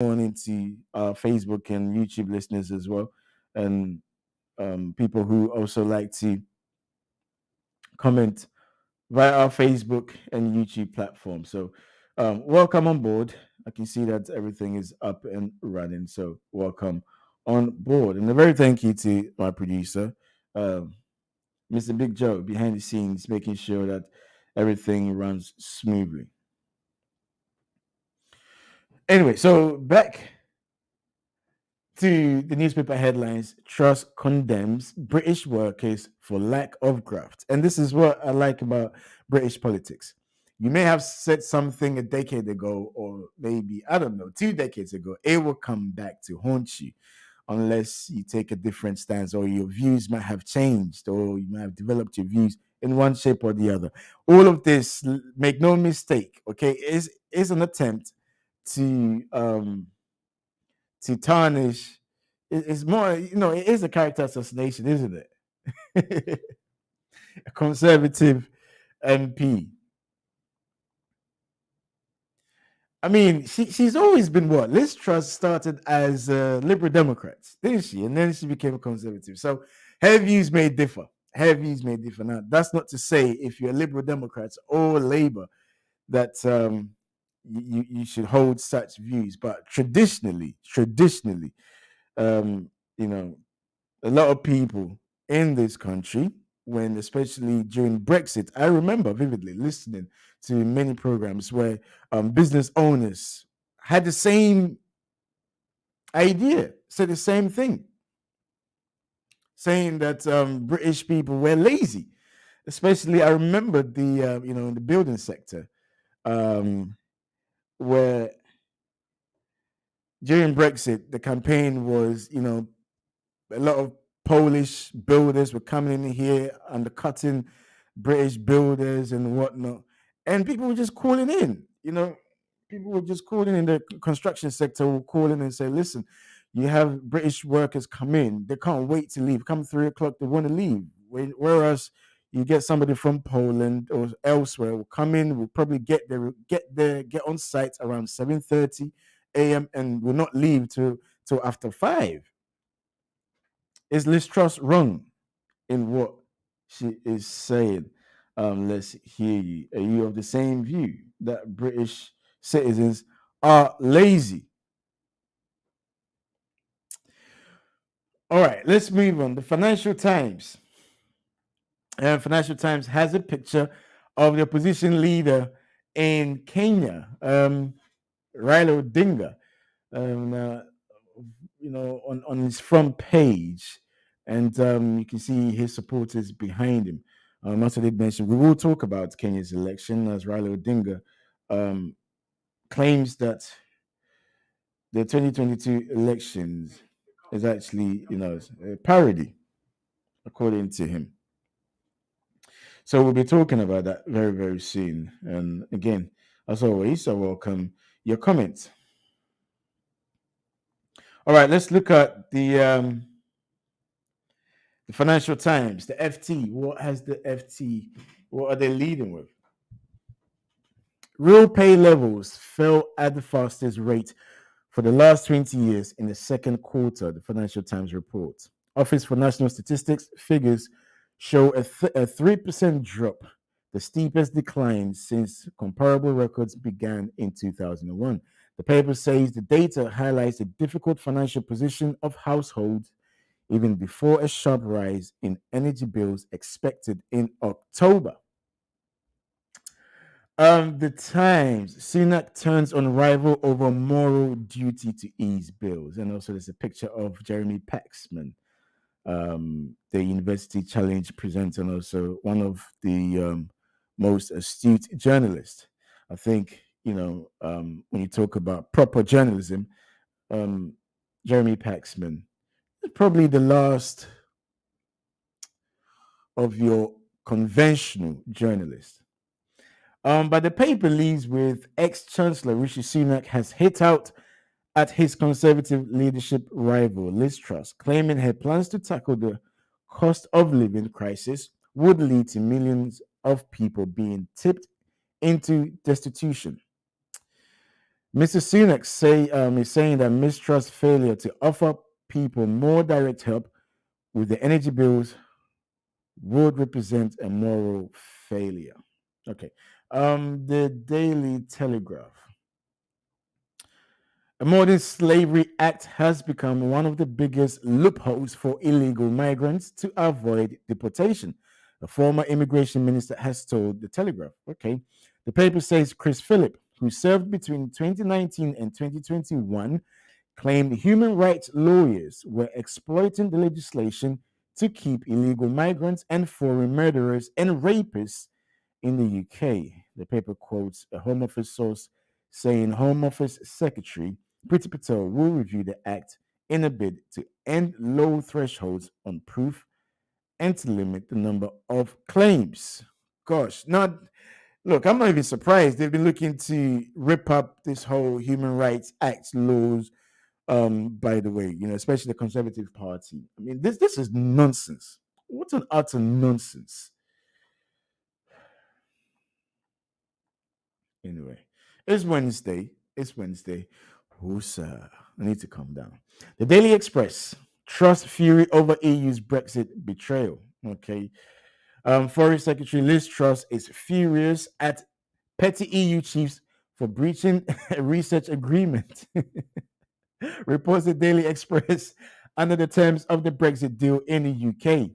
on into our Facebook and YouTube listeners as well, and people who also like to comment via our Facebook and YouTube platform. So, welcome on board. I can see that everything is up and running. So, welcome on board. And a very thank you to my producer, Mr. Big Joe, behind the scenes, making sure that everything runs smoothly. Anyway, so back to the newspaper headlines. Truss condemns British workers for lack of graft. And this is what I like about British politics. You may have said something a decade ago, or maybe, I don't know, 2 decades ago. It will come back to haunt you unless you take a different stance, or your views might have changed, or you might have developed your views in one shape or the other. All of this, make no mistake, okay, is an attempt to tarnish. It's more, it is a character assassination, isn't it? A conservative MP. I mean, she's always been what? Liz Truss started as a Liberal Democrat, didn't she? And then she became a conservative. So her views may differ. Her views may differ. Now, that's not to say if you're a Liberal Democrat or Labour that you should hold such views. But traditionally, um, you know, a lot of people in this country, when especially during Brexit, I remember vividly listening to many programs where business owners had the same idea, said the same thing, saying that British people were lazy. Especially, I remember in the building sector, um, where during Brexit, the campaign was, a lot of Polish builders were coming in here, undercutting British builders and whatnot. And people were just calling in, people were just calling in the construction sector, will call in and say, listen, you have British workers come in, they can't wait to leave. Come 3 o'clock, they want to leave. Whereas you get somebody from Poland or elsewhere will come in, will probably get on site around 7:30 a.m. and will not leave till after 5. Is Liz Truss wrong in what she is saying? Let's hear you. Are you of the same view that British citizens are lazy? All right, let's move on. The Financial Times. Financial Times has a picture of the opposition leader in Kenya, Raila Odinga. Um, on his front page, and you can see his supporters behind him. As I did mention, we will talk about Kenya's election as Raila Odinga claims that the 2022 elections is actually, a parody, according to him. So we'll be talking about that very, very soon. And again, as always, I welcome your comments. All right, let's look at the Financial Times, the FT. What has the FT? What are they leading with? Real pay levels fell at the fastest rate for the last 20 years in the second quarter, the Financial Times reports. Office for National Statistics figures show a 3% drop, the steepest decline since comparable records began in 2001. The paper says the data highlights the difficult financial position of households even before a sharp rise in energy bills expected in October. The Times, Sunak turns on rival over moral duty to ease bills. And also there's a picture of Jeremy Paxman, the University Challenge presenter, and also one of the most astute journalists. I think, when you talk about proper journalism, Jeremy Paxman is probably the last of your conventional journalists. But the paper leads with ex-Chancellor Rishi Sunak has hit out at his Conservative leadership rival Liz Truss, claiming her plans to tackle the cost of living crisis would lead to millions of people being tipped into destitution. Mr. Sunak is saying that mistrust failure to offer people more direct help with the energy bills would represent a moral failure. Okay. The Daily Telegraph. The Modern Slavery Act has become one of the biggest loopholes for illegal migrants to avoid deportation. A former immigration minister has told the Telegraph. Okay. The paper says Chris Phillip, who served between 2019 and 2021, claimed human rights lawyers were exploiting the legislation to keep illegal migrants and foreign murderers and rapists in the UK. The paper quotes a Home Office source saying Home Office Secretary Priti Patel will review the act in a bid to end low thresholds on proof and to limit the number of claims. Gosh, not look, I'm not even surprised. They've been looking to rip up this whole Human Rights Act laws. By the way, especially the Conservative Party. I mean, this is nonsense. What an utter nonsense. Anyway, it's Wednesday. It's Wednesday. Whosa. I need to calm down. The Daily Express. Truss fury over EU's Brexit betrayal. Okay. Foreign Secretary Liz Truss is furious at petty EU chiefs for breaching a research agreement. Reports the Daily Express under the terms of the Brexit deal in the UK.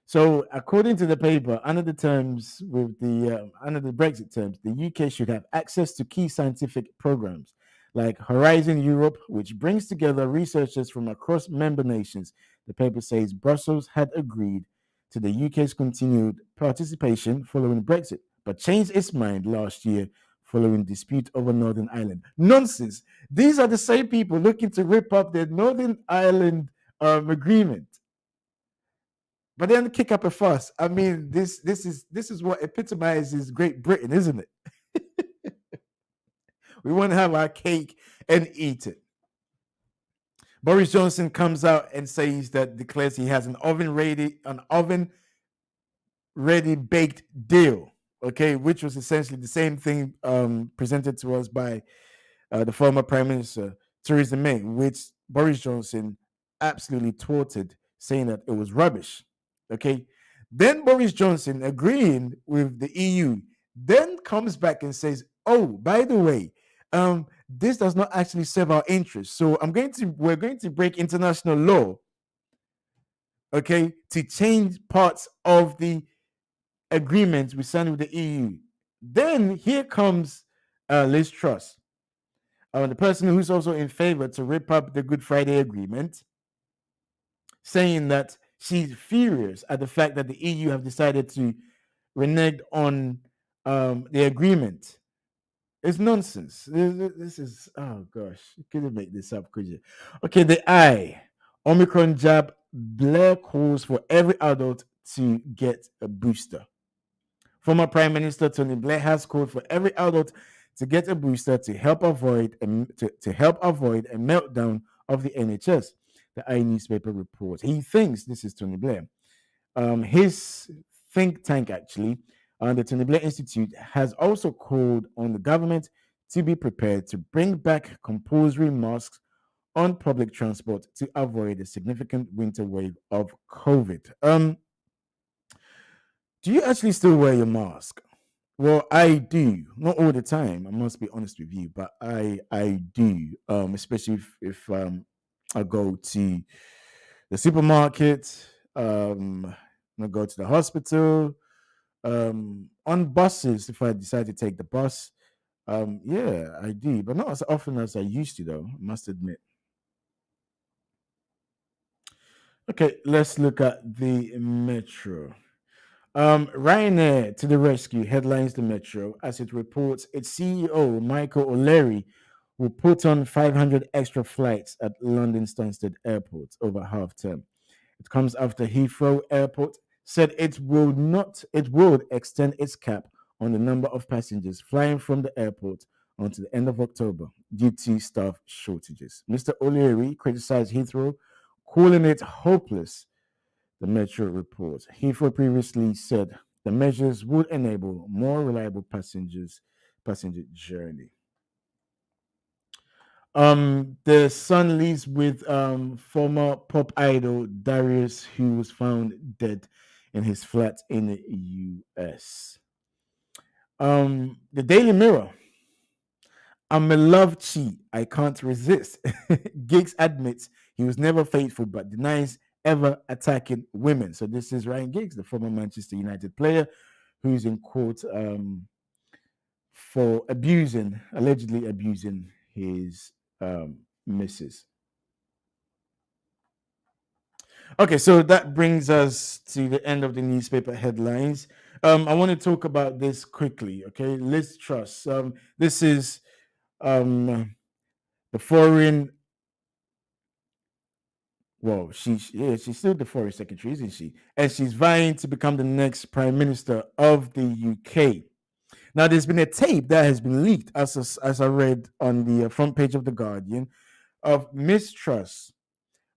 So, according to the paper, under the terms with the under the Brexit terms, the UK should have access to key scientific programs like Horizon Europe, which brings together researchers from across member nations. The paper says Brussels had agreed to the UK's continued participation following Brexit, but changed its mind last year following dispute over Northern Ireland. Nonsense. These are the same people looking to rip up the Northern Ireland agreement, but then kick up a fuss. I mean, this is what epitomizes Great Britain, isn't it? We want to have our cake and eat it. Boris Johnson comes out and says that declares he has an oven ready baked deal. Okay, which was essentially the same thing presented to us by the former Prime Minister Theresa May, which Boris Johnson absolutely thwarted, saying that it was rubbish. Okay. Then Boris Johnson, agreeing with the EU, then comes back and says, "Oh, by the way, this does not actually serve our interests. So we're going to break international law, okay, to change parts of the agreement we signed with the EU." Then here comes Liz Truss, the person who's also in favor to rip up the Good Friday Agreement, saying that she's furious at the fact that the EU have decided to renege on the agreement. It's nonsense. This is, oh gosh, you couldn't make this up, could you? Okay, the I. Omicron jab, Blair calls for every adult to get a booster. Former Prime Minister Tony Blair has called for every adult to get a booster to help avoid a meltdown of the NHS. The I newspaper reports. He thinks this is Tony Blair. His think tank, actually, the Tony Blair Institute, has also called on the government to be prepared to bring back compulsory masks on public transport to avoid a significant winter wave of COVID. Do you actually still wear your mask? Well, I do. Not all the time. I must be honest with you, but I do. Especially if I go to the supermarket, I go to the hospital, on buses if I decide to take the bus. Yeah, I do, but not as often as I used to, though. I must admit. Okay, let's look at the Metro. Ryanair to the rescue headlines the Metro as it reports its CEO, Michael O'Leary, will put on 500 extra flights at London Stansted Airport over half term. It comes after Heathrow Airport said it would extend its cap on the number of passengers flying from the airport until the end of October due to staff shortages. Mr. O'Leary criticized Heathrow, calling it hopeless. The Metro reports. Heathrow previously said the measures would enable more reliable passenger journey. The son lives with former pop idol Darius, who was found dead in his flat in the US. The Daily Mirror. I'm a love cheat. I can't resist. Giggs admits he was never faithful, but denies ever attacking women. So this is Ryan Giggs, the former Manchester United player, who's in court for allegedly abusing his missus. Okay, so that brings us to the end of the newspaper headlines. I want to talk about this quickly. Okay, Liz Truss. This is the foreign. Well, she's still the foreign secretary, isn't she? And she's vying to become the next prime minister of the UK. Now, there's been a tape that has been leaked, as I read on the front page of the Guardian, of Miss Truss.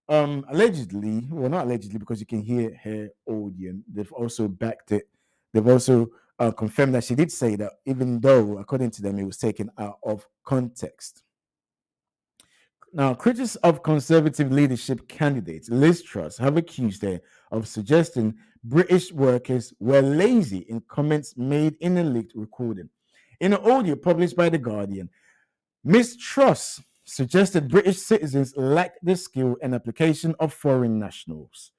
Allegedly, well, not allegedly, because you can hear her audio. They've also backed it. They've also confirmed that she did say that, even though, according to them, it was taken out of context. Now, critics of Conservative leadership candidate Liz Truss have accused her of suggesting British workers were lazy in comments made in a leaked recording. In an audio published by The Guardian, Ms. Truss suggested British citizens lacked the skill and application of foreign nationals.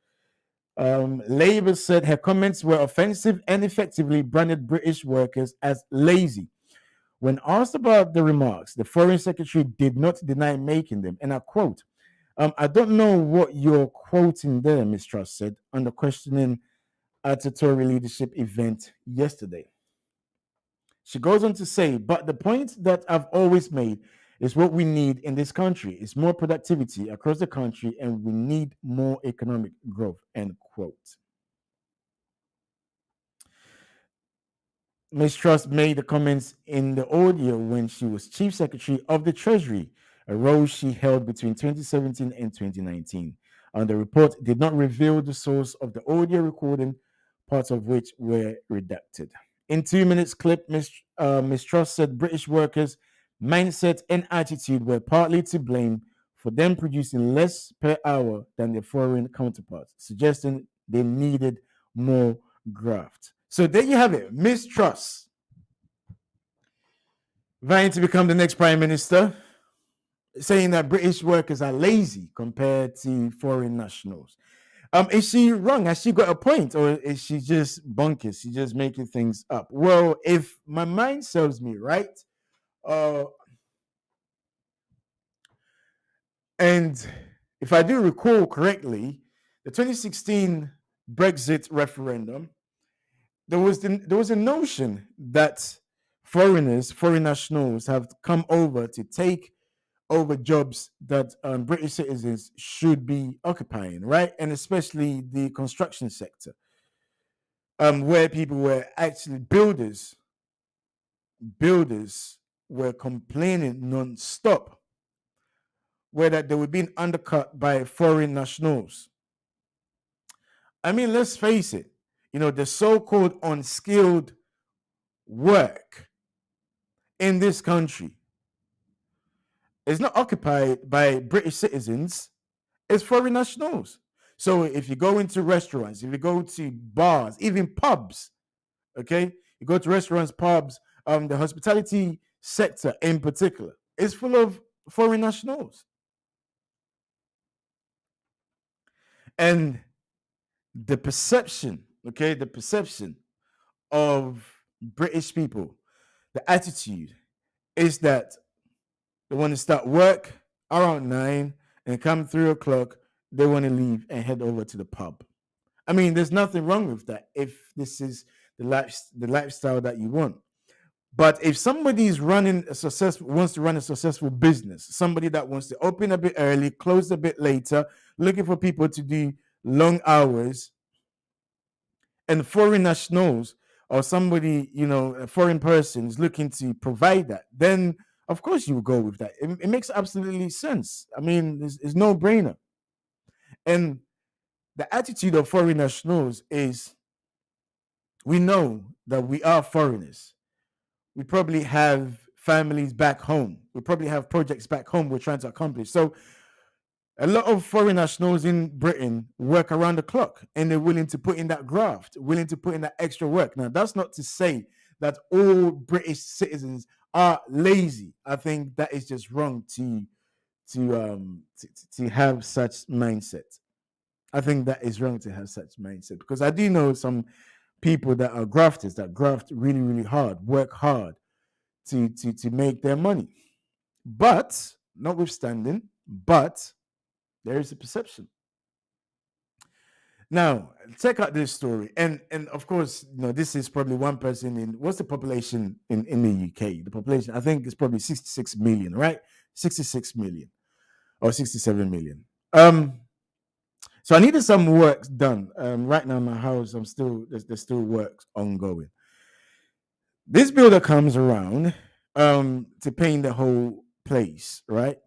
Labour said her comments were offensive and effectively branded British workers as lazy. When asked about the remarks, the Foreign Secretary did not deny making them, and I quote, I don't know what you're quoting there, Ms. Truss said, under questioning at a Tory leadership event yesterday. She goes on to say, but the point that I've always made is what we need in this country is more productivity across the country, and we need more economic growth, end quote. Ms. Truss made the comments in the audio when she was Chief Secretary of the Treasury, a role she held between 2017 and 2019. And the report did not reveal the source of the audio recording, parts of which were redacted. In 2 minutes clip, Ms. Truss said British workers' mindset and attitude were partly to blame for them producing less per hour than their foreign counterparts, suggesting they needed more graft. So there you have it, Ms. Truss vying to become the next prime minister, saying that British workers are lazy compared to foreign nationals. Is she wrong? Has she got a point, or is she just bonkers? She's just making things up. Well, if my mind serves me right, and if I do recall correctly, the 2016 Brexit referendum, there was a notion that foreign nationals have come over to take over jobs that British citizens should be occupying, right? And especially the construction sector, where people were actually builders were complaining non-stop, where that they were being undercut by foreign nationals. I mean, let's face it, the so-called unskilled work in this country is not occupied by British citizens, it's foreign nationals. So if you go into restaurants, if you go to bars, even pubs, okay, you go to restaurants, pubs, the hospitality sector in particular is full of foreign nationals. And the perception of British people, the attitude is that they want to start work around 9 and come 3 o'clock, they want to leave and head over to the pub. I mean, there's nothing wrong with that if this is the lifestyle that you want. But if somebody is wants to run a successful business, somebody that wants to open a bit early, close a bit later, looking for people to do long hours, and foreign nationals or somebody, a foreign person is looking to provide that, then of course you will go with that. It makes absolutely sense. I mean, it's no brainer. And the attitude of foreign nationals is, we know that we are foreigners. We probably have families back home. We probably have projects back home we're trying to accomplish. So a lot of foreign nationals in Britain work around the clock, and they're willing to put in that graft, willing to put in that extra work. Now, that's not to say that all British citizens are lazy. I think that is just wrong to have such mindset. I think that is wrong to have such mindset, because I do know some people that are grafters that graft really, really hard, work hard to make their money. But notwithstanding, but there is a perception. Now, check out this story. And of course, this is probably one person in, what's the population in the UK? The population, I think, is probably 66 million, right? 66 million or 67 million. So I needed some work done. Right now in my house, there's still work ongoing. This builder comes around to paint the whole place, right?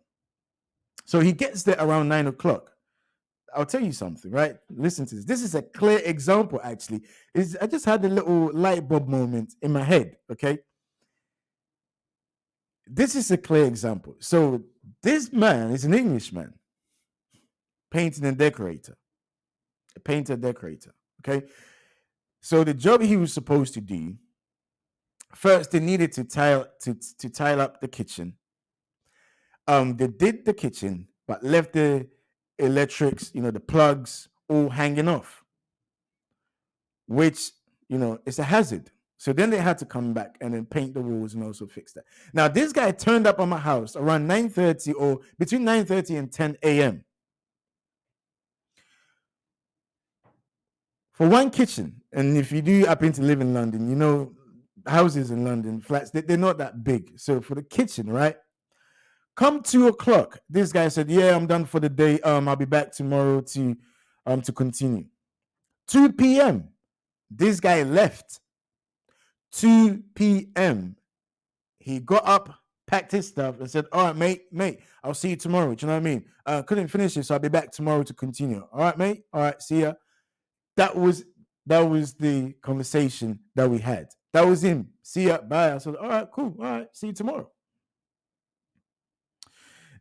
So he gets there around 9 o'clock. I'll tell you something, right? Listen to this. This is a clear example, actually. I just had a little light bulb moment in my head, okay? This is a clear example. So this man is an Englishman, painting and decorator, a painter decorator, okay? So the job he was supposed to do, first they needed to tile up the kitchen. They did the kitchen, but left the electrics, the plugs all hanging off, which, it's a hazard. So then they had to come back and then paint the walls and also fix that. Now, this guy turned up on my house around 9:30 or between 9:30 and 10 a.m. for one kitchen. And if you do happen to live in London, houses in London, flats, they're not that big. So for the kitchen, right? Come 2 o'clock, this guy said, "Yeah, I'm done for the day. I'll be back tomorrow to continue." 2 p.m. This guy left. 2 p.m. He got up, packed his stuff, and said, "All right, mate, I'll see you tomorrow." Do you know what I mean? Couldn't finish it, so I'll be back tomorrow to continue. All right, mate. All right, see ya. That was the conversation that we had. That was him. See ya. Bye. I said, "All right, cool. All right, see you tomorrow."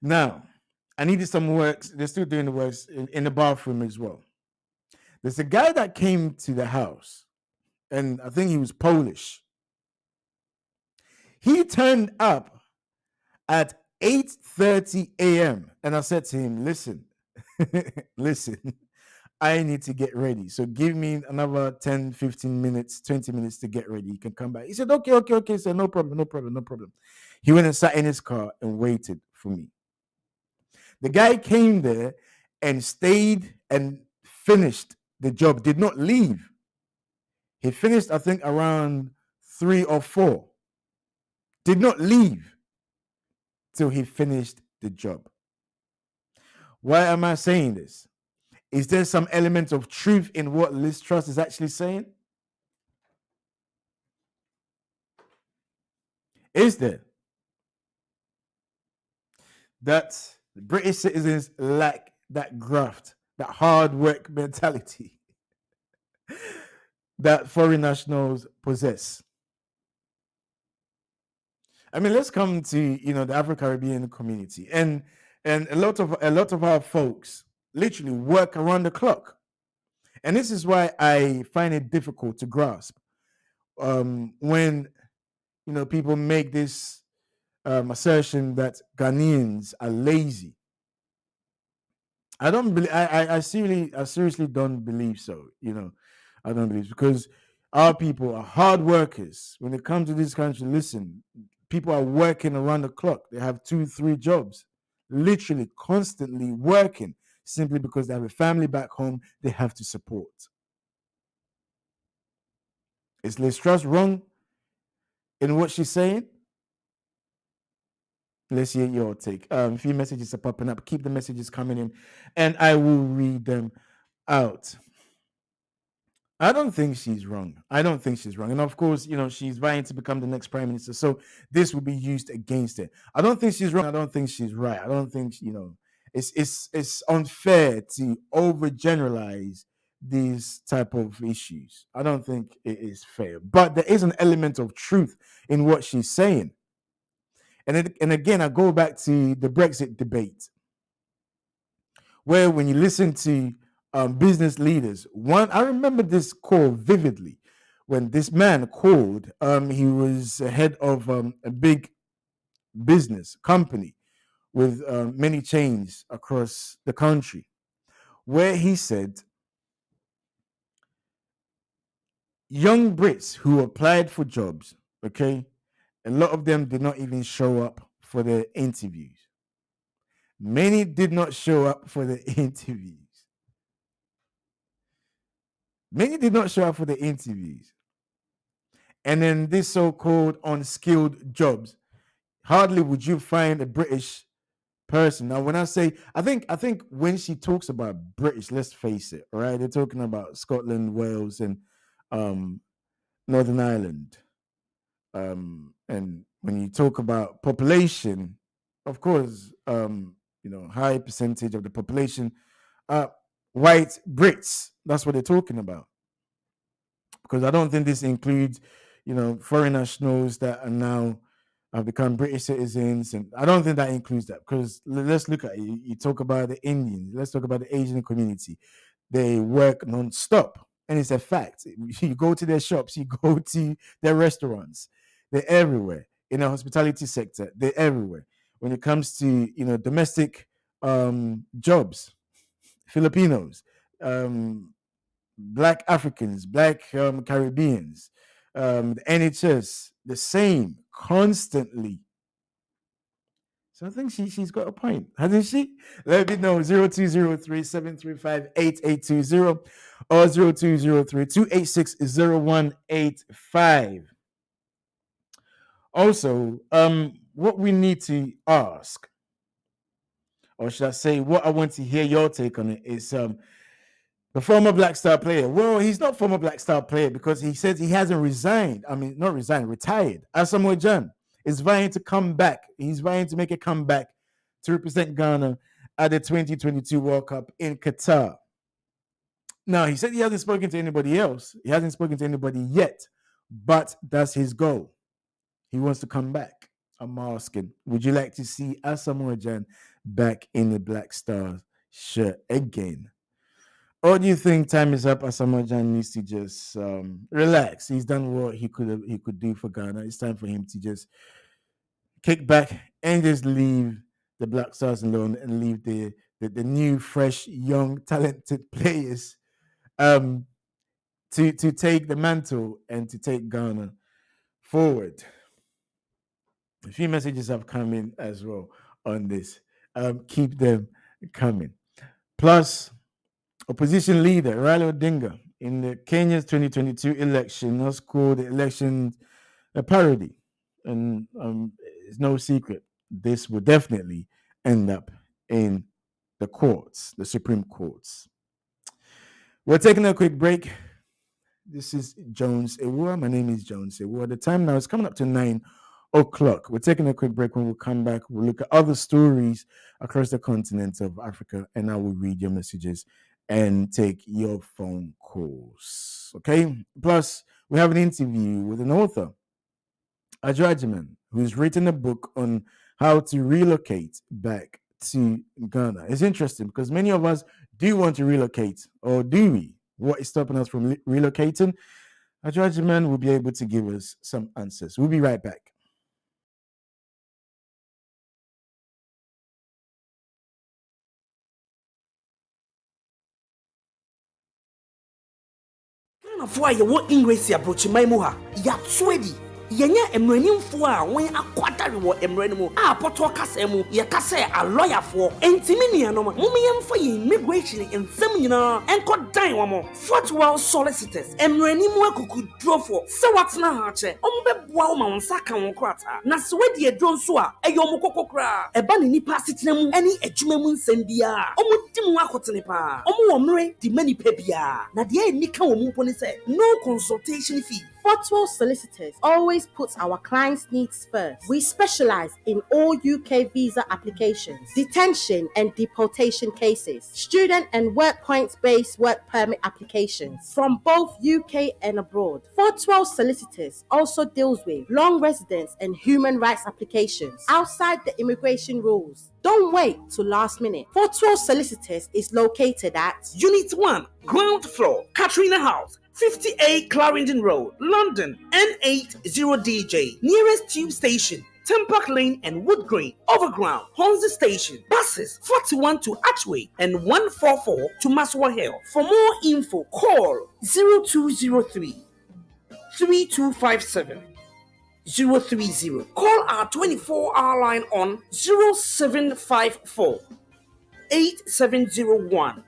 Now, I needed some works. They're still doing the works in the bathroom as well. There's a guy that came to the house, and I think he was Polish. He turned up at 8:30 a.m. and I said to him, "Listen, listen, I need to get ready. So give me another 10, 15 minutes, 20 minutes to get ready. You can come back." He said, okay. He said, no problem. He went and sat in his car and waited for me. The guy came there and stayed and finished the job, did not leave. He finished, I think, around 3 or 4. Did not leave till he finished the job. Why am I saying this? Is there some element of truth in what Liz Truss is actually saying? Is there? That British citizens lack that graft, that hard work mentality that foreign nationals possess. I mean, let's come to the Afro-Caribbean community, and a lot of our folks literally work around the clock, and this is why I find it difficult to grasp when people make this assertion that Ghanaians are lazy. I don't believe. I seriously don't believe so. I don't believe, because our people are hard workers. When it comes to this country, listen, people are working around the clock. They have 2-3 jobs, literally constantly working, simply because they have a family back home they have to support. Is Liz Truss wrong in what she's saying? Let's hear your take. A few messages are popping up. Keep the messages coming in, and I will read them out. I don't think she's wrong. And of course, she's vying to become the next prime minister, so this will be used against her. I don't think she's wrong. I don't think she's right. I don't think it's unfair to overgeneralize these type of issues. I don't think it is fair, but there is an element of truth in what she's saying. And again, I go back to the Brexit debate, where when you listen to business leaders, I remember this call vividly when this man called. He was head of a big business company with many chains across the country, where he said young Brits who applied for jobs, okay, a lot of them did not even show up for their interviews. Many did not show up for the interviews. Many did not show up for the interviews. And then this so-called unskilled jobs, hardly would you find a British person. Now, when I say, I think when she talks about British, let's face it, right? They're talking about Scotland, Wales, and Northern Ireland. And when you talk about population, of course, high percentage of the population are white Brits. That's what they're talking about. Because I don't think this includes, foreign nationals that are now have become British citizens, and I don't think that includes that. Because let's look at it. You talk about the Indians. Let's talk about the Asian community. They work non-stop, and it's a fact. You go to their shops, you go to their restaurants. They're everywhere. In the hospitality sector, they're everywhere. When it comes to domestic jobs, Filipinos, Black Africans, Black Caribbeans, the NHS, the same constantly. So I think she's got a point, hasn't she? Let me know 0203-735-8820 or 0203-286-0185. Also, what we need to ask, or should I say, what I want to hear your take on it is the former Black Star player. Well, he's not former Black Star player because he says he hasn't resigned. I mean, not resigned, retired. Asamoah Gyan is vying to come back. He's vying to make a comeback to represent Ghana at the 2022 World Cup in Qatar. Now, he said he hasn't spoken to anybody else. He hasn't spoken to anybody yet, but that's his goal. He wants to come back. I'm asking, would you like to see Asamoah Gyan back in the Black Stars shirt again? Or do you think time is up? Asamoah Gyan needs to just relax. He's done what he could do for Ghana. It's time for him to just kick back and just leave the Black Stars alone and leave the new, fresh, young, talented players to take the mantle and to take Ghana forward. A few messages have come in as well on this. Keep them coming. Plus, opposition leader Raila Odinga in the Kenya's 2022 election has called the election a parody. And it's no secret, this will definitely end up in the courts, the Supreme Courts. We're taking a quick break. This is Jones Ewa. My name is Jones Ewa. The time now is coming up to 9 o'clock. We're taking a quick break. When we come back, we'll look at other stories across the continent of Africa, and I will read your messages and take your phone calls. Okay? Plus, we have an interview with an author, Adwoa Agyemang, who's written a book on how to relocate back to Ghana. It's interesting because many of us do want to relocate, or do we? What is stopping us from relocating? Adwoa Agyemang will be able to give us some answers. We'll be right back. Ghanafoɔ a yɛwɔ English approachman mu ha yɛato adi yɛnyɛ mmaranimfoɔ a wɔn akwadare wɔ mmerɛ no mu a pɔtɔ kasa mu yɛka sɛ alɔyafoɔ ntimi nuanom mom yɛmfa yɛn immigration nsɛm nyinaa ɛnkɔ dan wɔ mo Fortwell solicitors mmaranimu akukudurɔfoɔ sɛ watena ha kyɛ ɔmo bɛboa wo ma wo nsa ka wɔn krataa na sɛ wadi aduro nso a ɛyɛ ɔmo kɔkɔ koraa ɛba ne nipa asetena mu ɛne adwuma mu nsɛm biara ɔmo di mu akɔtene paa ɔmo wɔ mmerɛ di ma nipa biara na deɛ ɛni ka wɔ mu mpo ne sɛ no consultation fee Fortwell Solicitors always puts our clients' needs first. We specialize in all UK visa applications, detention and deportation cases, student and work points-based work permit applications from both UK and abroad. Fortwell Solicitors also deals with long residence and human rights applications outside the immigration rules. Don't wait till last minute. Fortwell Solicitors is located at Unit 1, ground floor, Katrina House, 58 Clarendon Road, London, N80DJ. Nearest tube station, Tempark Lane and Wood Green. Overground, Hornsey Station. Buses, 41 to Archway and 144 to Maswa Hill. For more info, call 0203 3257 030. Call our 24-hour line on 0754 8701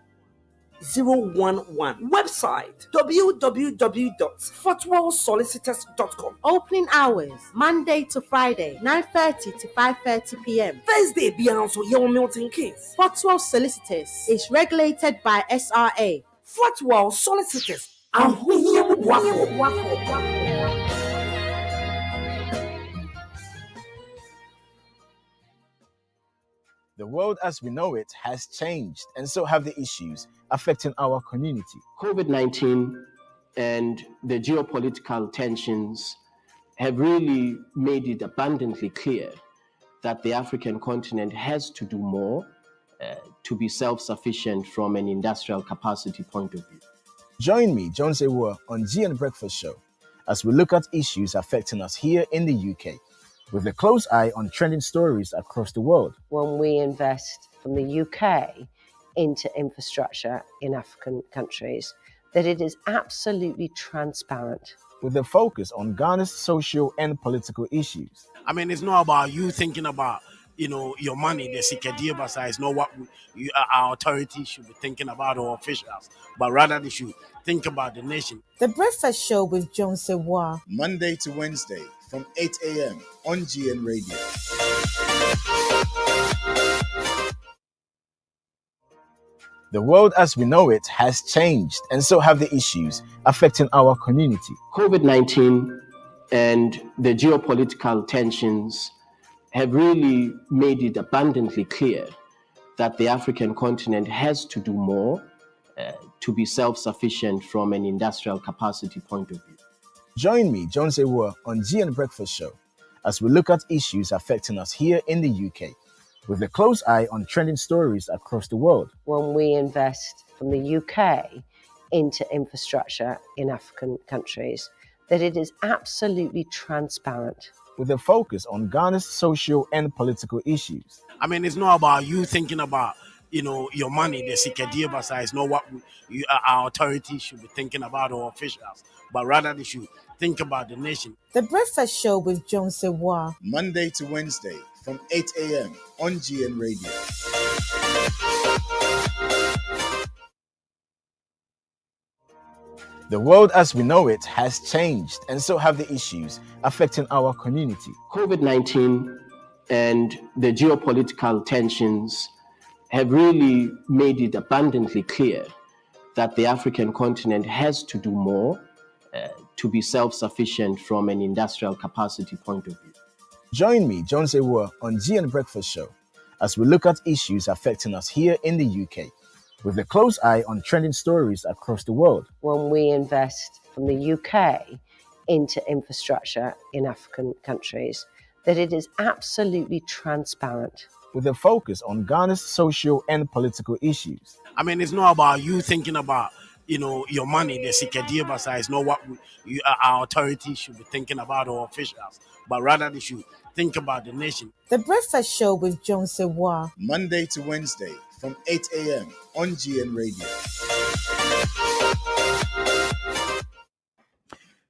011. Website www.fortwellsolicitors.com. opening hours Monday to Friday 9:30 to 5:30 p.m. Thursday, Beyonce, Young Milton Keynes. Fortwell Solicitors is regulated by SRA. Fortwell Solicitors. The world as we know it has changed, and so have the issues affecting our community. COVID-19 and the geopolitical tensions have really made it abundantly clear that the African continent has to do more to be self-sufficient from an industrial capacity point of view. Join me, John Sewa, on GN Breakfast Show as we look at issues affecting us here in the UK, with a close eye on trending stories across the world. When we invest from the UK into infrastructure in African countries, that it is absolutely transparent. With a focus on Ghana's social and political issues. I mean, it's not about you thinking about, your money, the Sikadiya Basa is not what our authorities should be thinking about, or officials, but rather they should think about the nation. The Breakfast Show with John Sewa. Monday to Wednesday from 8 a.m. on GN Radio. The world as we know it has changed, and so have the issues affecting our community. COVID-19 and the geopolitical tensions have really made it abundantly clear that the African continent has to do more to be self-sufficient from an industrial capacity point of view. Join me, John Sewa, on GN Breakfast Show as we look at issues affecting us here in the UK, with a close eye on trending stories across the world. When we invest from the UK into infrastructure in African countries, that it is absolutely transparent. With a focus on Ghana's social and political issues. I mean, it's not about you thinking about, your money, the Sikadiya Basa is not what our authorities should be thinking about, or officials, but rather they should think about the nation. The Breakfast Show with John Sewa. Monday to Wednesday from 8 a.m. on GN Radio. The world as we know it has changed, and so have the issues affecting our community. COVID-19 and the geopolitical tensions have really made it abundantly clear that the African continent has to do more to be self-sufficient from an industrial capacity point of view. Join me, John Sewa, on GN Breakfast Show as we look at issues affecting us here in the UK, with a close eye on trending stories across the world. When we invest from the UK into infrastructure in African countries, that it is absolutely transparent. With a focus on Ghana's social and political issues. I mean, it's not about you thinking about, your money, the Sikadiya Basa is not what our authorities should be thinking about, or officials, but rather they should think about the nation. The Breakfast Show with John Sewa. Monday to Wednesday from 8 a.m. on GN Radio.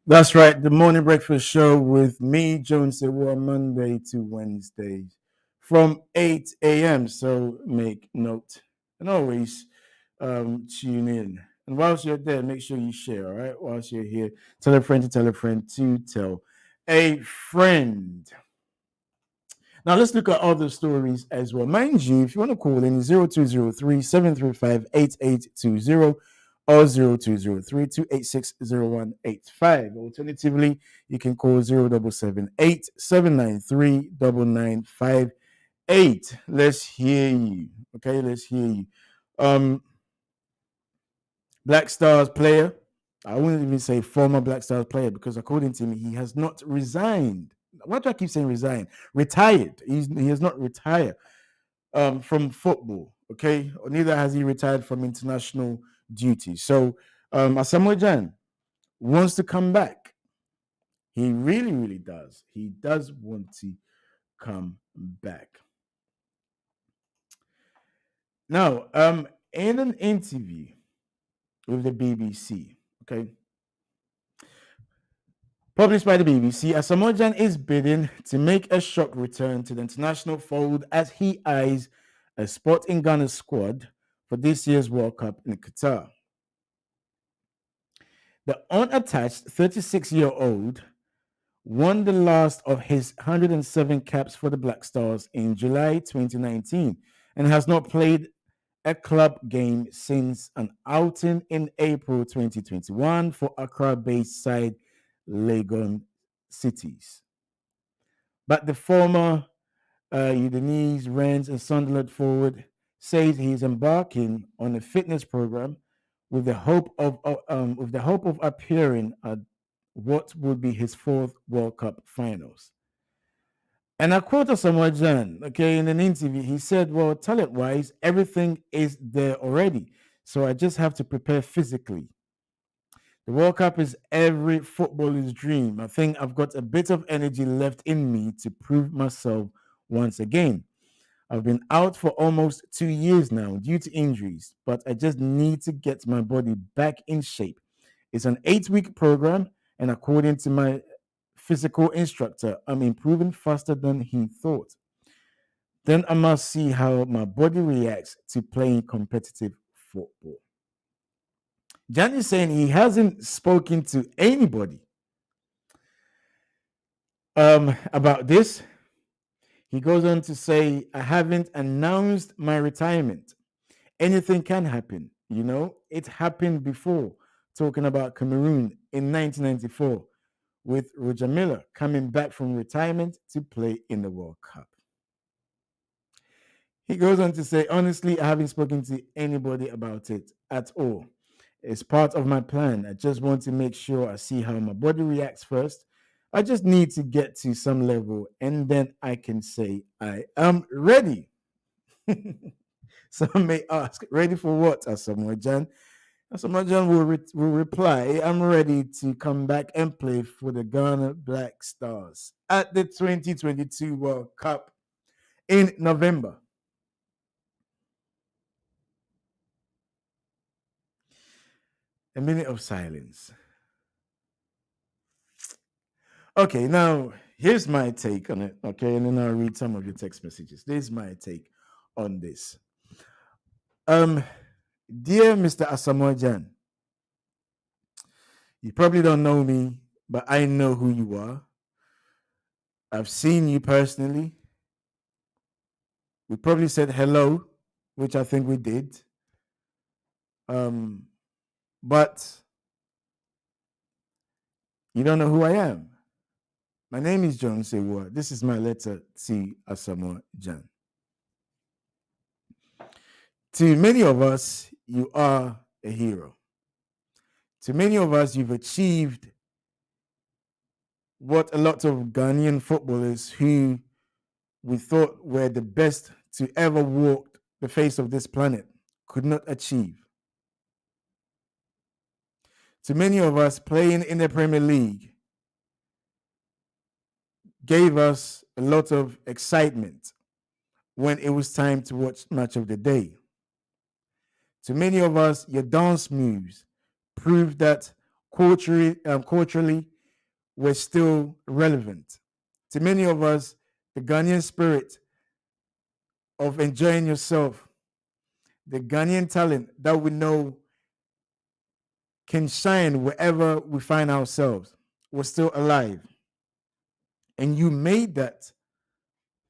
That's right, the Morning Breakfast Show with me, John Sewa, Monday to Wednesdays from 8 a.m. So make note and always tune in. And whilst you're there, make sure you share, all right? Whilst you're here, tell a friend to tell a friend to tell a friend. Now, let's look at other stories as well. Mind you, if you want to call in, 0203-735-8820, or 0203-286-0185. Alternatively, you can call 0778-793-9958. Let's hear you. Okay, let's hear you. Black Stars player. I wouldn't even say former Black Stars player, because according to me, he has not resigned. Why do I keep saying resign? Retired. He has not retired from football. Okay, or neither has he retired from international duty. So Asamoah Gyan wants to come back. He really, really does. He does want to come back. Now, in an interview with the BBC, okay, published by the BBC, Asamoah Gyan is bidding to make a shock return to the international fold as he eyes a spot in Ghana's squad for this year's World Cup in Qatar. The unattached 36-year-old won the last of his 107 caps for the Black Stars in July 2019 and has not played a club game since an outing in April 2021 for Accra-based side Legon Cities. But the former Udinese, Rennes, and Sunderland forward says he's embarking on a fitness program with the hope of appearing at what would be his fourth World Cup finals. And I quote Asamoah Gyan, okay, in an interview, he said, well, talent-wise, everything is there already. So I just have to prepare physically. The World Cup is every footballer's dream. I think I've got a bit of energy left in me to prove myself once again. I've been out for almost 2 years now due to injuries, but I just need to get my body back in shape. It's an 8-week program, and according to my physical instructor, I'm improving faster than he thought. Then I must see how my body reacts to playing competitive football. Gyan is saying he hasn't spoken to anybody about this. He goes on to say, I haven't announced my retirement. Anything can happen, you know. It happened before, talking about Cameroon in 1994 with Roger Miller coming back from retirement to play in the World Cup. He goes on to say, honestly, I haven't spoken to anybody about it at all. It's part of my plan. I just want to make sure I see how my body reacts first. I just need to get to some level, and then I can say I am ready. Some may ask, ready for what, Asamoah Gyan? Asamoah Gyan will reply, I'm ready to come back and play for the Ghana Black Stars at the 2022 World Cup in November. A minute of silence. Okay, now here's my take on it, okay, and then I'll read some of your text messages. This is my take on this. Dear Mr. Asamoah Gyan, you probably don't know me, but I know who you are. I've seen you personally. We probably said hello, which I think we did. But you don't know who I am. My name is John Sewa. This is my letter to Asamoah Gyan. To many of us, you are a hero. To many of us, you've achieved what a lot of Ghanaian footballers who we thought were the best to ever walk the face of this planet could not achieve. To many of us, playing in the Premier League gave us a lot of excitement when it was time to watch Match of the Day. To many of us, your dance moves proved that culturally were still relevant. To many of us, the Ghanaian spirit of enjoying yourself, the Ghanaian talent that we know can shine wherever we find ourselves, was still alive. And you made that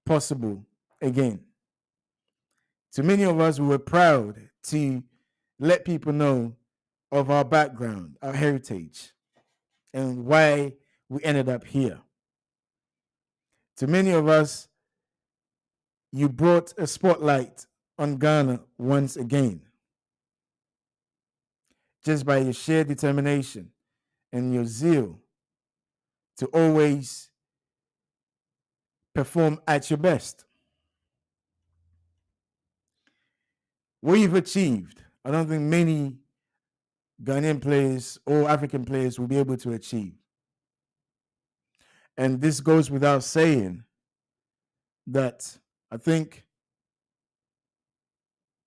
possible again. To many of us, we were proud to let people know of our background, our heritage, and why we ended up here. To many of us, you brought a spotlight on Ghana once again, just by your sheer determination and your zeal to always perform at your best. What you've achieved, I don't think many Ghanaian players or African players will be able to achieve. And this goes without saying that I think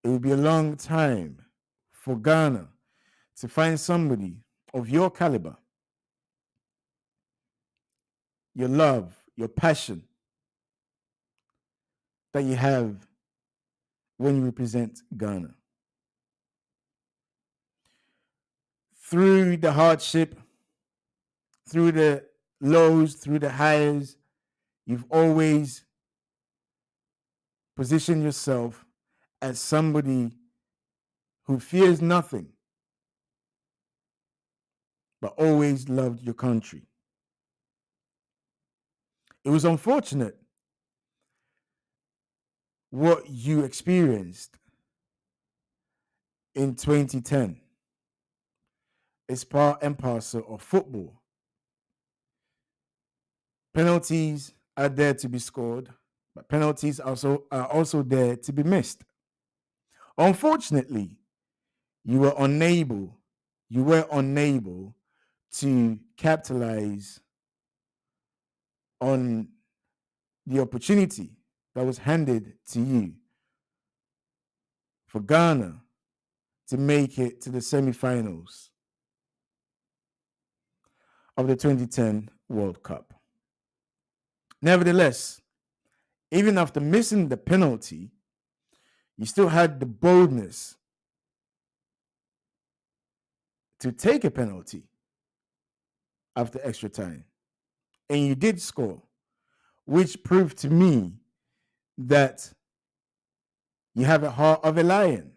it will be a long time for Ghana to find somebody of your caliber, your love, your passion that you have when you represent Ghana. Through the hardship, through the lows, through the highs, you've always positioned yourself as somebody who fears nothing, but always loved your country. It was unfortunate what you experienced in 2010. It's part and parcel of football. Penalties are there to be scored, but penalties are also there to be missed. Unfortunately, you were unable to capitalize on the opportunity that was handed to you for Ghana to make it to the semifinals of the 2010 World Cup. Nevertheless, even after missing the penalty, you still had the boldness to take a penalty after extra time. And you did score, which proved to me that you have a heart of a lion.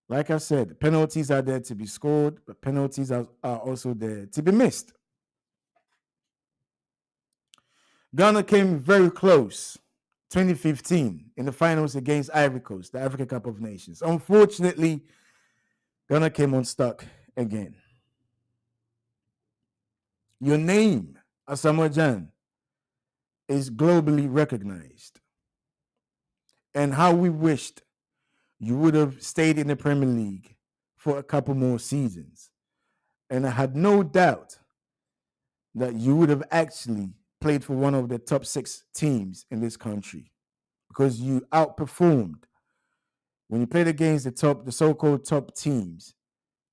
Like I said, penalties are there to be scored, but penalties are also there to be missed. Ghana came very close, 2015, in the finals against Ivory Coast, the Africa Cup of Nations. Unfortunately, Ghana came unstuck again. Your name, Asamoah Gyan, is globally recognized. And how we wished you would have stayed in the Premier League for a couple more seasons. And I had no doubt that you would have actually played for one of the top 6 teams in this country, because you outperformed. When you played against the so-called top teams,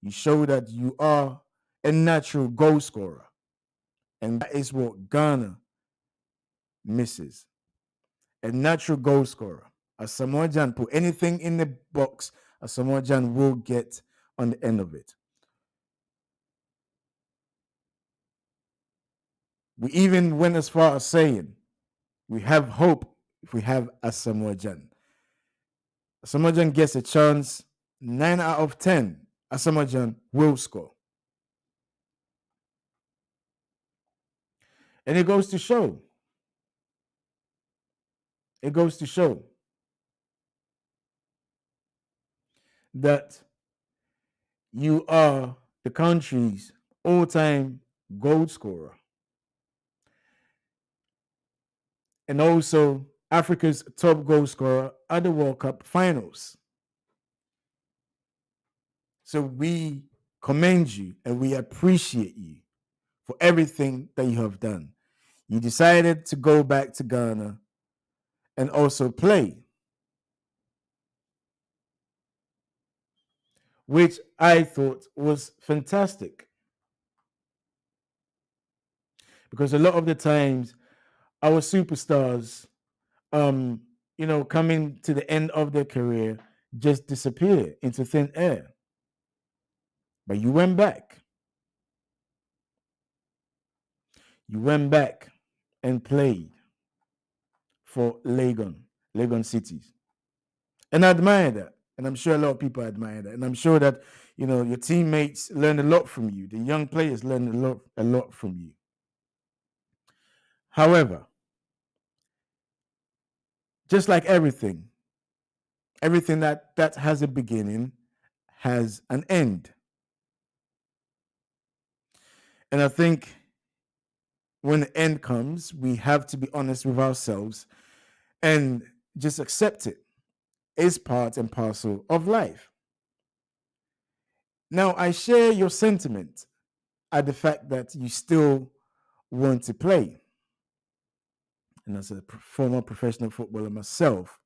you show that you are a natural goal scorer. And that is what Ghana misses. A natural goal scorer. Asamoah Gyan, put anything in the box, Asamoah Gyan will get on the end of it. We even went as far as saying we have hope if we have Asamoah Gyan. Asamoah Gyan gets a chance, 9 out of 10, Asamoah Gyan will score. And it goes to show that you are the country's all-time goal scorer. And also Africa's top goal scorer at the World Cup finals. So we commend you and we appreciate you for everything that you have done. You decided to go back to Ghana and also play, which I thought was fantastic. Because a lot of the times, our superstars, coming to the end of their career, just disappear into thin air. But you went back. You went back and played for Legon Cities. And I admire that. And I'm sure a lot of people admire that. And I'm sure that, your teammates learn a lot from you. The young players learn a lot from you. However, just like everything that has a beginning has an end. And I think when the end comes, we have to be honest with ourselves and just accept it. It's part and parcel of life. Now, I share your sentiment at the fact that you still want to play. And as a former professional footballer myself,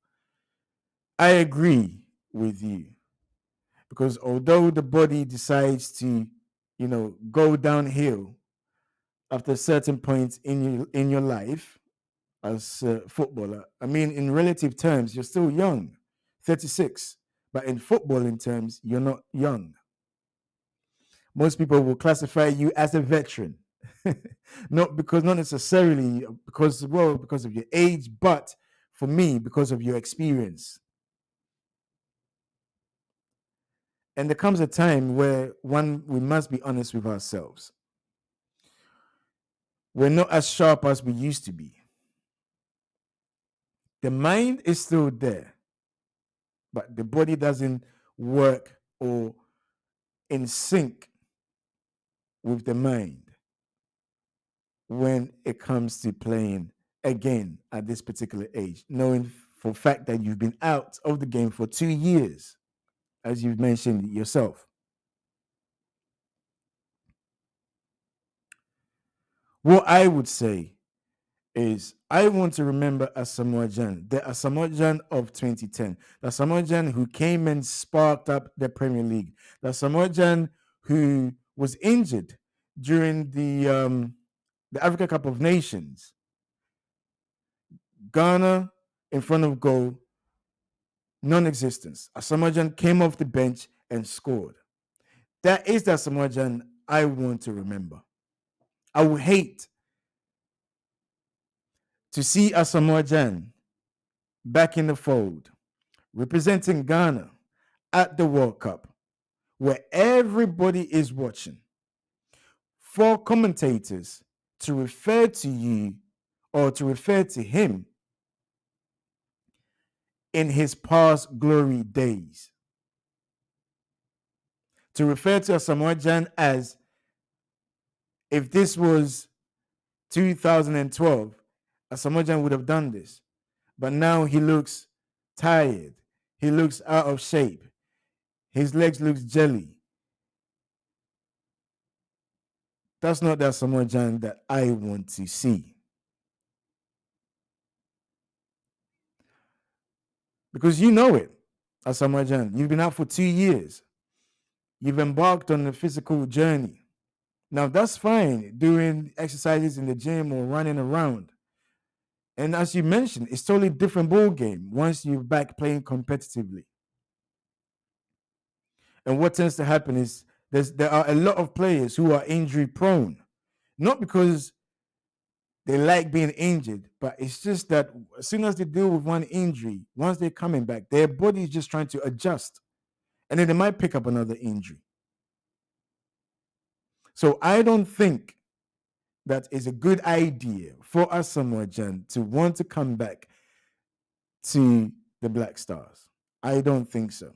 I agree with you. Because although the body decides to, go downhill after a certain point in your life as a footballer, I mean, in relative terms, you're still young, 36. But in footballing terms, you're not young. Most people will classify you as a veteran. Not necessarily because of your age, but for me, because of your experience. And there comes a time where we must be honest with ourselves. We're not as sharp as we used to be. The mind is still there, but the body doesn't work or in sync with the mind when it comes to playing again at this particular age, knowing for a fact that you've been out of the game for 2 years, as you've mentioned yourself. What I would say is I want to remember Asamoah Gyan, the Asamoah Gyan of 2010, the Asamoah Gyan who came and sparked up the Premier League, the Asamoah Gyan who was injured during the Africa Cup of Nations. Ghana in front of goal, non-existence. Asamoah Gyan came off the bench and scored. That is the Asamoah Gyan I want to remember. I would hate to see Asamoah Gyan back in the fold, representing Ghana at the World Cup, where everybody is watching, for commentators to refer to you or to refer to him in his past glory days. To refer to Asamoah Gyan as if this was 2012, Asamoah Gyan would have done this. But now he looks tired. He looks out of shape. His legs look jelly. That's not the Asamoah Gyan that I want to see. Because you know it, Asamoah Gyan. You've been out for 2 years. You've embarked on a physical journey. Now, that's fine, doing exercises in the gym or running around. And as you mentioned, it's totally different ball game once you're back playing competitively. And what tends to happen is there are a lot of players who are injury prone, not because they like being injured, but it's just that as soon as they deal with one injury, once they're coming back, their body is just trying to adjust. And then they might pick up another injury. So I don't think that is a good idea for Asamoah Gyan to want to come back to the Black Stars. I don't think so.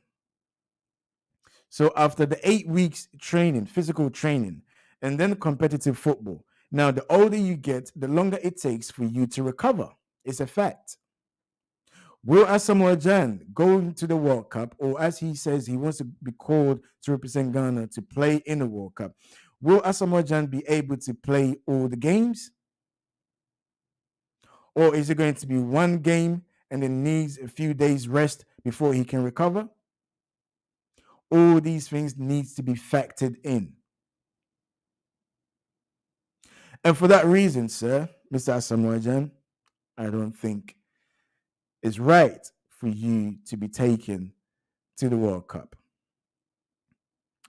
So after the 8 weeks training, physical training, and then competitive football, now the older you get, the longer it takes for you to recover. It's a fact. Will Asamoah Gyan go to the World Cup, or as he says, he wants to be called to represent Ghana to play in the World Cup? Will Asamoah Gyan be able to play all the games? Or is it going to be one game and then needs a few days rest before he can recover? All these things needs to be factored in. And for that reason, sir, Mr. Asamoah Gyan, I don't think it's right for you to be taken to the World Cup.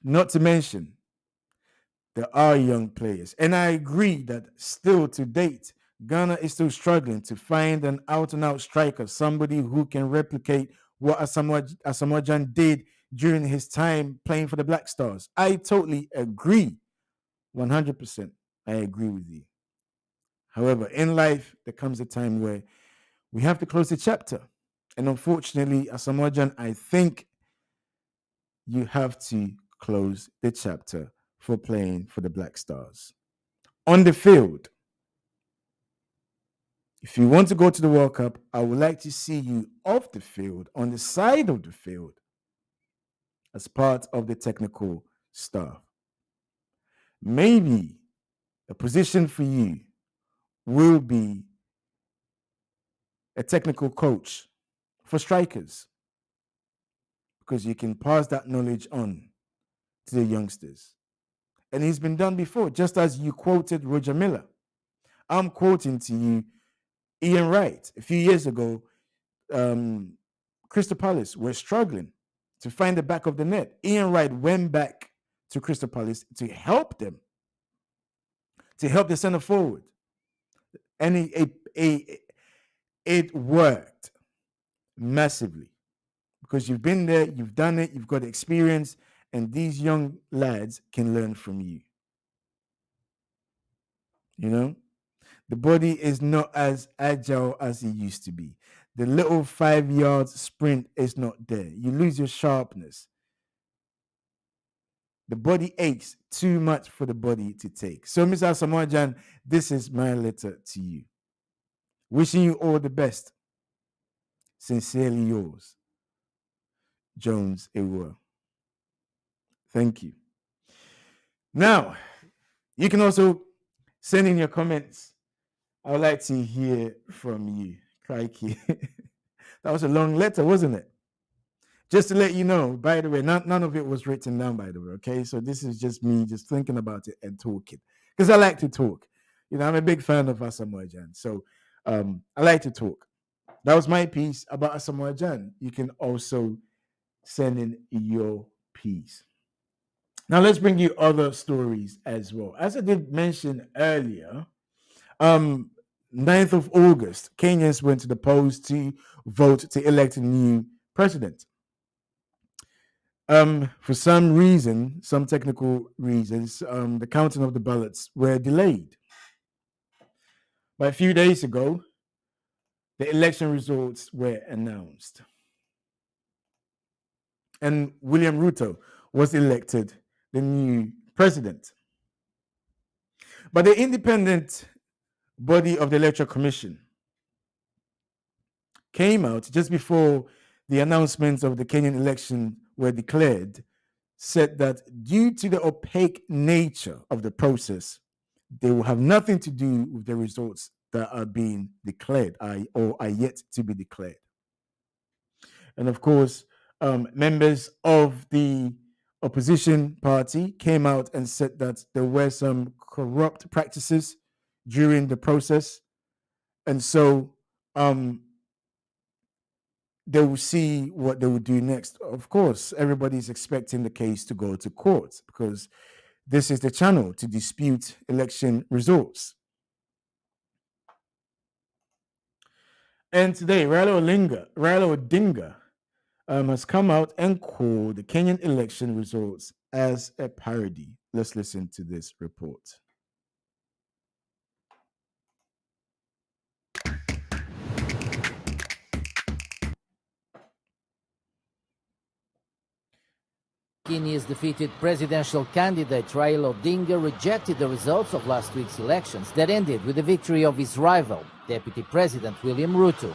Not to mention, there are young players. And I agree that still to date, Ghana is still struggling to find an out-and-out striker, somebody who can replicate what Asamoah Gyan did during his time playing for the Black Stars. I totally agree. 100%. I agree with you. However, in life, there comes a time where we have to close the chapter. And unfortunately, Asamoah Gyan, I think you have to close the chapter for playing for the Black Stars. On the field, if you want to go to the World Cup, I would like to see you off the field, on the side of the field, as part of the technical staff. Maybe a position for you will be a technical coach for strikers, because you can pass that knowledge on to the youngsters. And it's been done before, just as you quoted Roger Miller. I'm quoting to you Ian Wright. A few years ago, Crystal Palace were struggling to find the back of the net. Ian Wright went back to Crystal Palace to help them, to help the center forward. And it worked massively, because you've been there, you've done it, you've got experience, and these young lads can learn from you. You know, the body is not as agile as it used to be. The little 5 yards sprint is not there. You lose your sharpness. The body aches too much for the body to take. So, Mr. Asamoah Gyan, this is my letter to you. Wishing you all the best. Sincerely yours, Jones Ewa. Thank you. Now, you can also send in your comments. I would like to hear from you. Crikey. That was a long letter, wasn't it? Just to let you know, by the way, none of it was written down, by the way, okay? So this is just me just thinking about it and talking, because I like to talk. You know, I'm a big fan of Asamoah Gyan, so I like to talk. That was my piece about Asamoah Gyan. You can also send in your piece. Now let's bring you other stories as well. As I did mention earlier, 9th of August, Kenyans went to the polls to vote to elect a new president. For some reason, some technical reasons, the counting of the ballots were delayed. But a few days ago, the election results were announced. And William Ruto was elected the new president. But the independent body of the Electoral Commission came out just before the announcements of the Kenyan election were declared, said that due to the opaque nature of the process, they will have nothing to do with the results that are being declared or are yet to be declared. And of course, members of the opposition party came out and said that there were some corrupt practices during the process. And so they will see what they will do next. Of course, everybody's expecting the case to go to court, because this is the channel to dispute election results. And today, Raila Odinga has come out and called the Kenyan election results as a parody. Let's listen to this report. Kenya's defeated presidential candidate Raila Odinga rejected the results of last week's elections that ended with the victory of his rival, Deputy President William Ruto.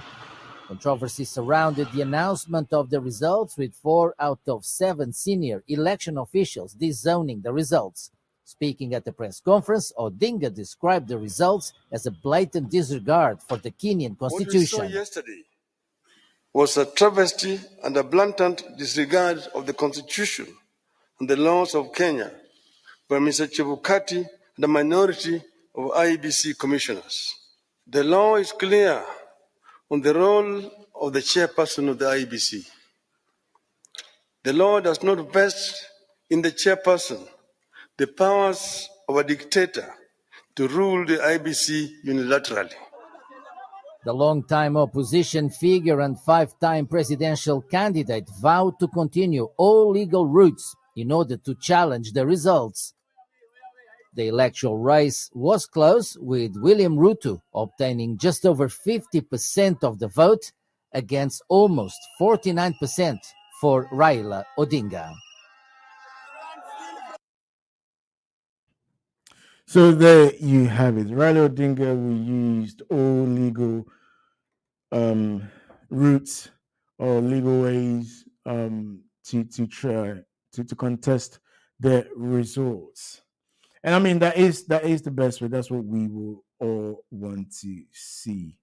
Controversy surrounded the announcement of the results, with 4 out of 7 senior election officials disowning the results. Speaking at the press conference, Odinga described the results as a blatant disregard for the Kenyan constitution. What we saw yesterday was a travesty and a blatant disregard of the constitution and the laws of Kenya by Mr. Chebukati and a minority of IEBC commissioners. The law is clear on the role of the chairperson of the IEBC. The law does not vest in the chairperson the powers of a dictator to rule the IEBC unilaterally. The long-time opposition figure and 5-time presidential candidate vowed to continue all legal routes in order to challenge the results. The electoral race was close, with William Ruto obtaining just over 50% of the vote against almost 49% for Raila Odinga. So there you have it. Raila Odinga, we used all legal routes or legal ways to try to contest the results. And I mean that is the best way. That's what we will all want to see.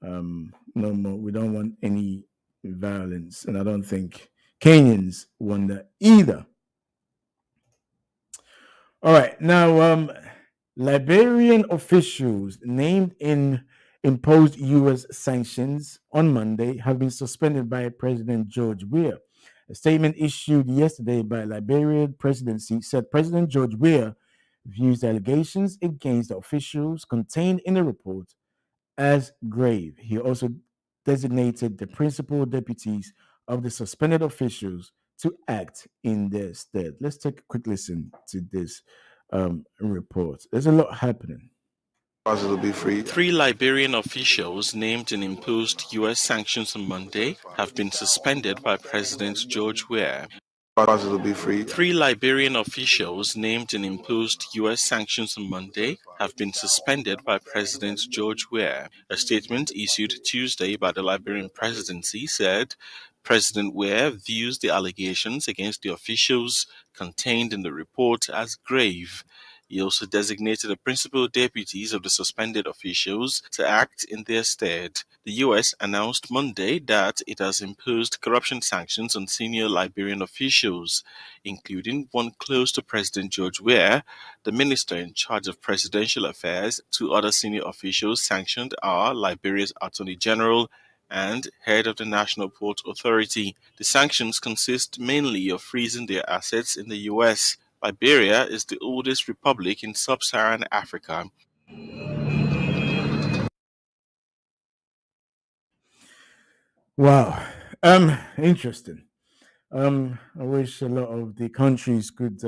No more. We don't want any violence, and I don't think Kenyans want that either. All right, now Liberian officials named in imposed U.S. sanctions on Monday have been suspended by President George Weah. A statement issued yesterday by Liberian presidency said President George Weah views the allegations against the officials contained in the report as grave. He also designated the principal deputies of the suspended officials to act in their stead. Let's take a quick listen to this report. There's a lot happening. Three Liberian officials named in imposed U.S. sanctions on Monday have been suspended by President George Weah. Three Liberian officials named in imposed U.S. sanctions on Monday have been suspended by President George Weah. A statement issued Tuesday by the Liberian presidency said President Weah views the allegations against the officials contained in the report as grave. He also designated the principal deputies of the suspended officials to act in their stead. The U.S. announced Monday that it has imposed corruption sanctions on senior Liberian officials, including one close to President George Weah, the minister in charge of presidential affairs. Two other senior officials sanctioned are Liberia's Attorney General and head of the National Port Authority. The sanctions consist mainly of freezing their assets in the U.S. Liberia is the oldest republic in sub-Saharan Africa. Wow. Interesting. I wish a lot of the countries could,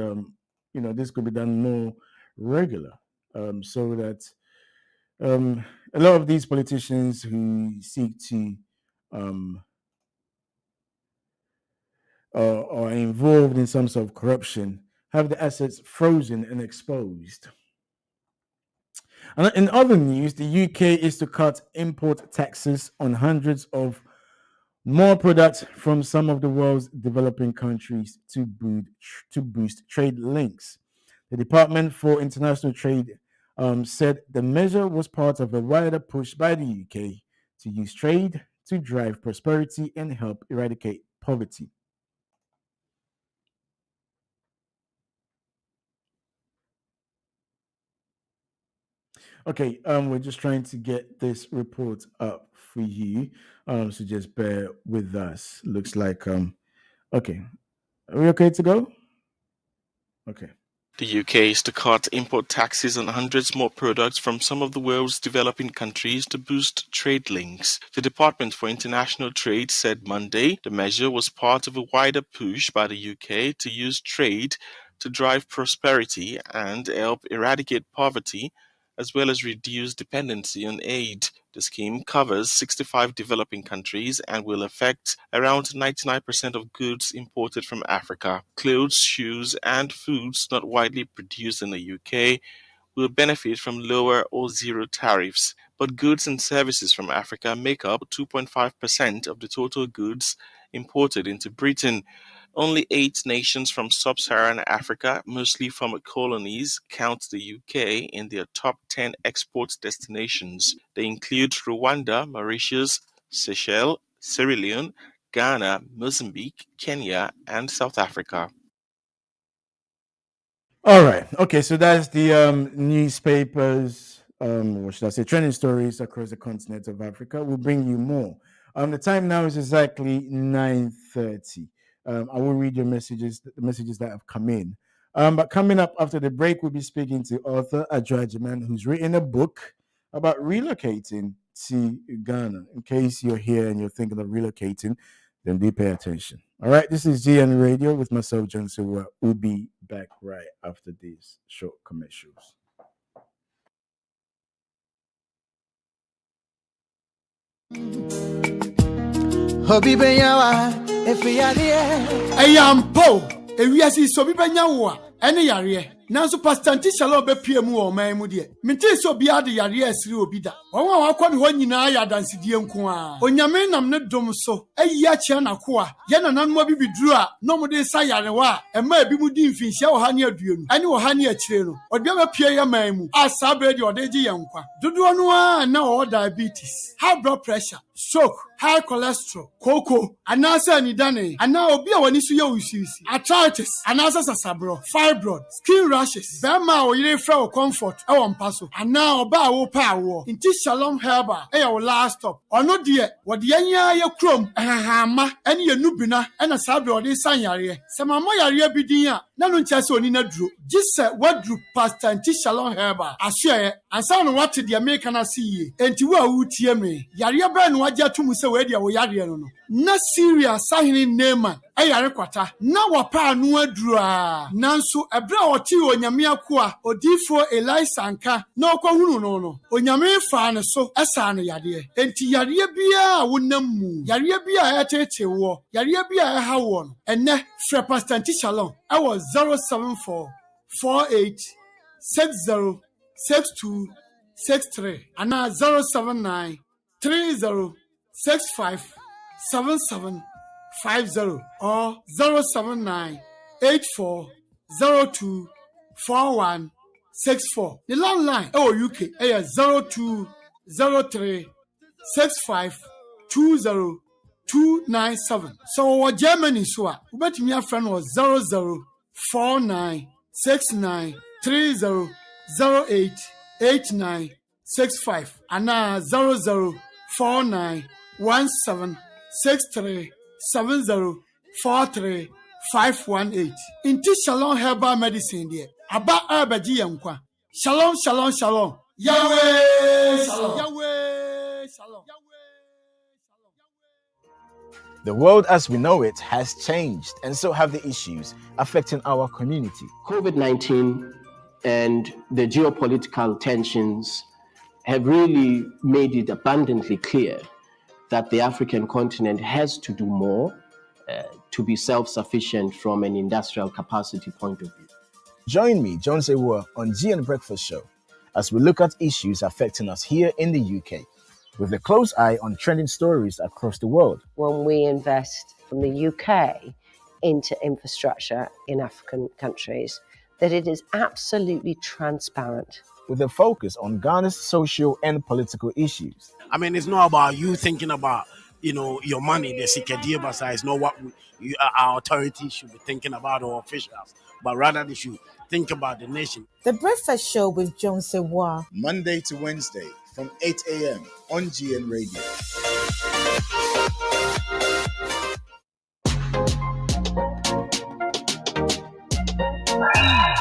this could be done more regular, so that a lot of these politicians who seek to are involved in some sort of corruption have the assets frozen and exposed. And in other news, the UK is to cut import taxes on hundreds of more products from some of the world's developing countries to boost trade links. The Department for International Trade said the measure was part of a wider push by the UK to use trade to drive prosperity and help eradicate poverty. Okay, we're just trying to get this report up for you, so just bear with us. Looks like okay, are we okay to go? Okay. The UK is to cut import taxes on hundreds more products from some of the world's developing countries to boost trade links. The Department for International Trade said Monday the measure was part of a wider push by the UK to use trade to drive prosperity and help eradicate poverty, as well as reduce dependency on aid. The scheme covers 65 developing countries and will affect around 99% of goods imported from Africa. Clothes, shoes, and foods not widely produced in the UK will benefit from lower or zero tariffs, but goods and services from Africa make up 2.5% of the total goods imported into Britain. Only 8 nations from sub-Saharan Africa, mostly former colonies, count the UK in their top 10 export destinations. They include Rwanda, Mauritius, Seychelles, Sierra Leone, Ghana, Mozambique, Kenya, and South Africa. All right. Okay, so that's the newspapers, what should I say, trending stories across the continent of Africa. We'll bring you more. The time now is exactly 9:30. I will read your messages, the messages that have come in. But coming up after the break, we'll be speaking to author Adwoa Agyemang, who's written a book about relocating see Ghana. In case you're here and you're thinking of relocating, then do pay attention. All right, this is GN Radio with myself, John Sewa. We'll be back right after these short commercials. Hobi benyawa efiyadeɛ ɛyampo ewiase so bi benyawo a ɛne yare nanso pastanti shalom bepie mu wɔ man mu de menti so bi ade yare asiri obi da wɔn a wakɔ ne hɔ nyinaa ya dansidie nko a onyame nam ne dom so ayi akyɛ nako a yɛ nananom bi biduru a no mo de sa yarewa a ɛma ebi mu di mfinhyia wɔ ha ne aduonu ɛne wɔ ha ne akyire no ɔde bepie yɛ man mu a saa bere de ɔde gye yɛn kwa dodoɔ no a na ɔwɔ diabetes, high blood pressure, stroke, high cholesterol, koko, anasa nidane, ana obi a wani so ye usisi, arthritis, anasa sasabro, fibroid, skin rashes, bema o yire fra o comfort, e won paso, ana oba a wo pa wo. Inti Shalom Herba, e your last stop. Ono de, wo de anya ye krom, ahama, ene ye nubina, ena sabre o de san yare. Se mama yare bi din a, na no ntia se oni na duro. Gise wadru pastor Inti Shalom Herba, ahwe ansa no wate de America na see. Enti wo a wutie me, yare ba no wagya tumu se we de wo yare no no. Na Syria sahini Neman, yare kwata, na wapa anu aduru a. Nanso ebre a oti onyame akoa, odifo Elisa anka, na okwahunu no no. Onyame fa ne so, esa no yare. Enti yare bia a wonam mu, yare bia a etete wo, yare bia a ha wo no. Enne frɛ Pastor Nti Shalom, I was 074 48 60 62 63 and 079 30 65 77 50 or 079 84 02 41 64. The landline UK is 02 03 65 20 297. So what Germany so we bet me a friend was 00 49 69 30 08 89 65 and 00 49 17 63 70 43 518. Inti Shalom Herbal Medicine there. Aba Abaji Yankwa. Shalom, shalom, shalom. Yahweh, shalom. Yahweh, shalom. The world as we know it has changed, and so have the issues affecting our community. COVID-19 and the geopolitical tensions have really made it abundantly clear that the African continent has to do more to be self-sufficient from an industrial capacity point of view. Join me, John Sewa, on GN Breakfast Show as we look at issues affecting us here in the UK, with a close eye on trending stories across the world. When we invest from the UK into infrastructure in African countries, that it is absolutely transparent. With a focus on Ghana's social and political issues. I mean, it's not about you thinking about, your money, the Sikedia Basa, is not what our authorities should be thinking about, or officials, but rather they should think about the nation. The Breakfast Show with John Sewa. Monday to Wednesday from 8 a.m. on GN Radio.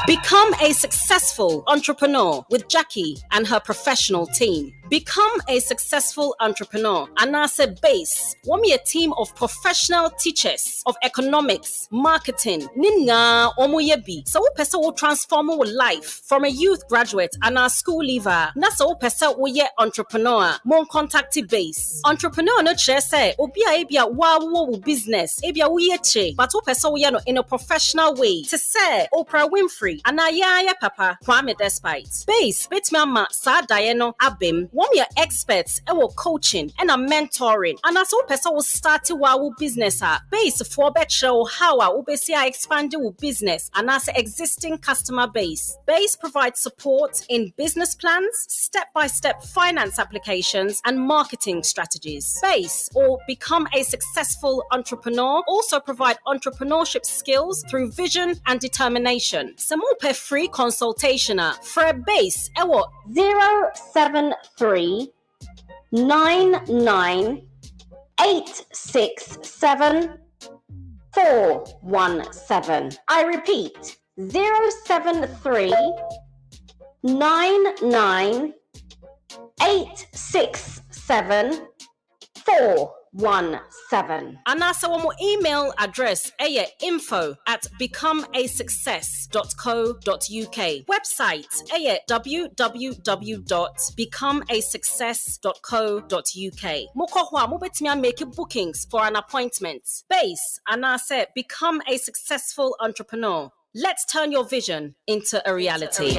Become a successful entrepreneur with Jackie and her professional team. Become a successful entrepreneur. Anase Base. Wami a team of professional teachers of economics, marketing. Ninga omoyebi. So pesa will transform your life from a youth graduate and a school leaver. Nasa pesa wo ye entrepreneur. Mon contacti Base. Entrepreneur no che say obia ebia wa wo business. Ebia wo ye che. But pesa wo ye no in a professional way. To say Oprah Winfrey. Anaya papa. Kwame Despite. Base. Betmama sa diano abim. One your experts ewo coaching and a mentoring and as person will start our business base for better how we be expanding our business and as existing customer base provides support in business plans, step-by-step finance applications and marketing strategies. Base or become a successful entrepreneur also provide entrepreneurship skills through vision and determination. Some more free consultation for a base ewo 073 99867 417. I repeat, 073 99867 7417. Anasa womo email address info@becomeasuccess.co.uk. Website www.becomeasuccess.co.uk. Mokohwa mobetimi make bookings for an appointment. Base Anasa become a successful entrepreneur. Let's turn your vision into a reality.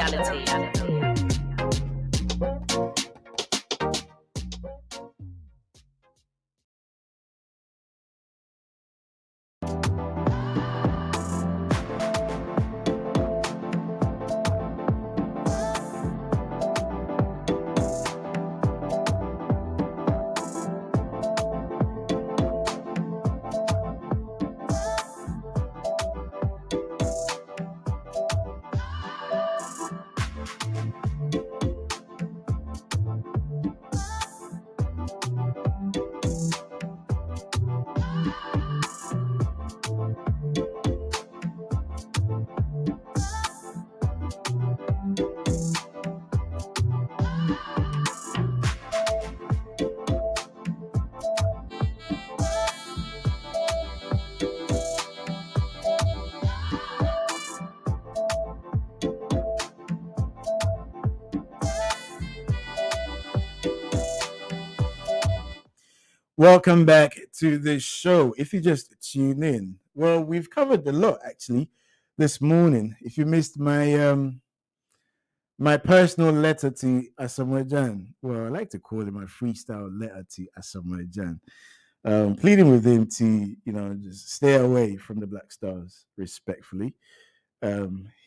Welcome back to the show. If you just tune in, well, we've covered a lot actually this morning. If you missed my my personal letter to Asamoah Gyan, well, I like to call it my freestyle letter to Asamoah Gyan, pleading with him to, just stay away from the Black Stars, respectfully.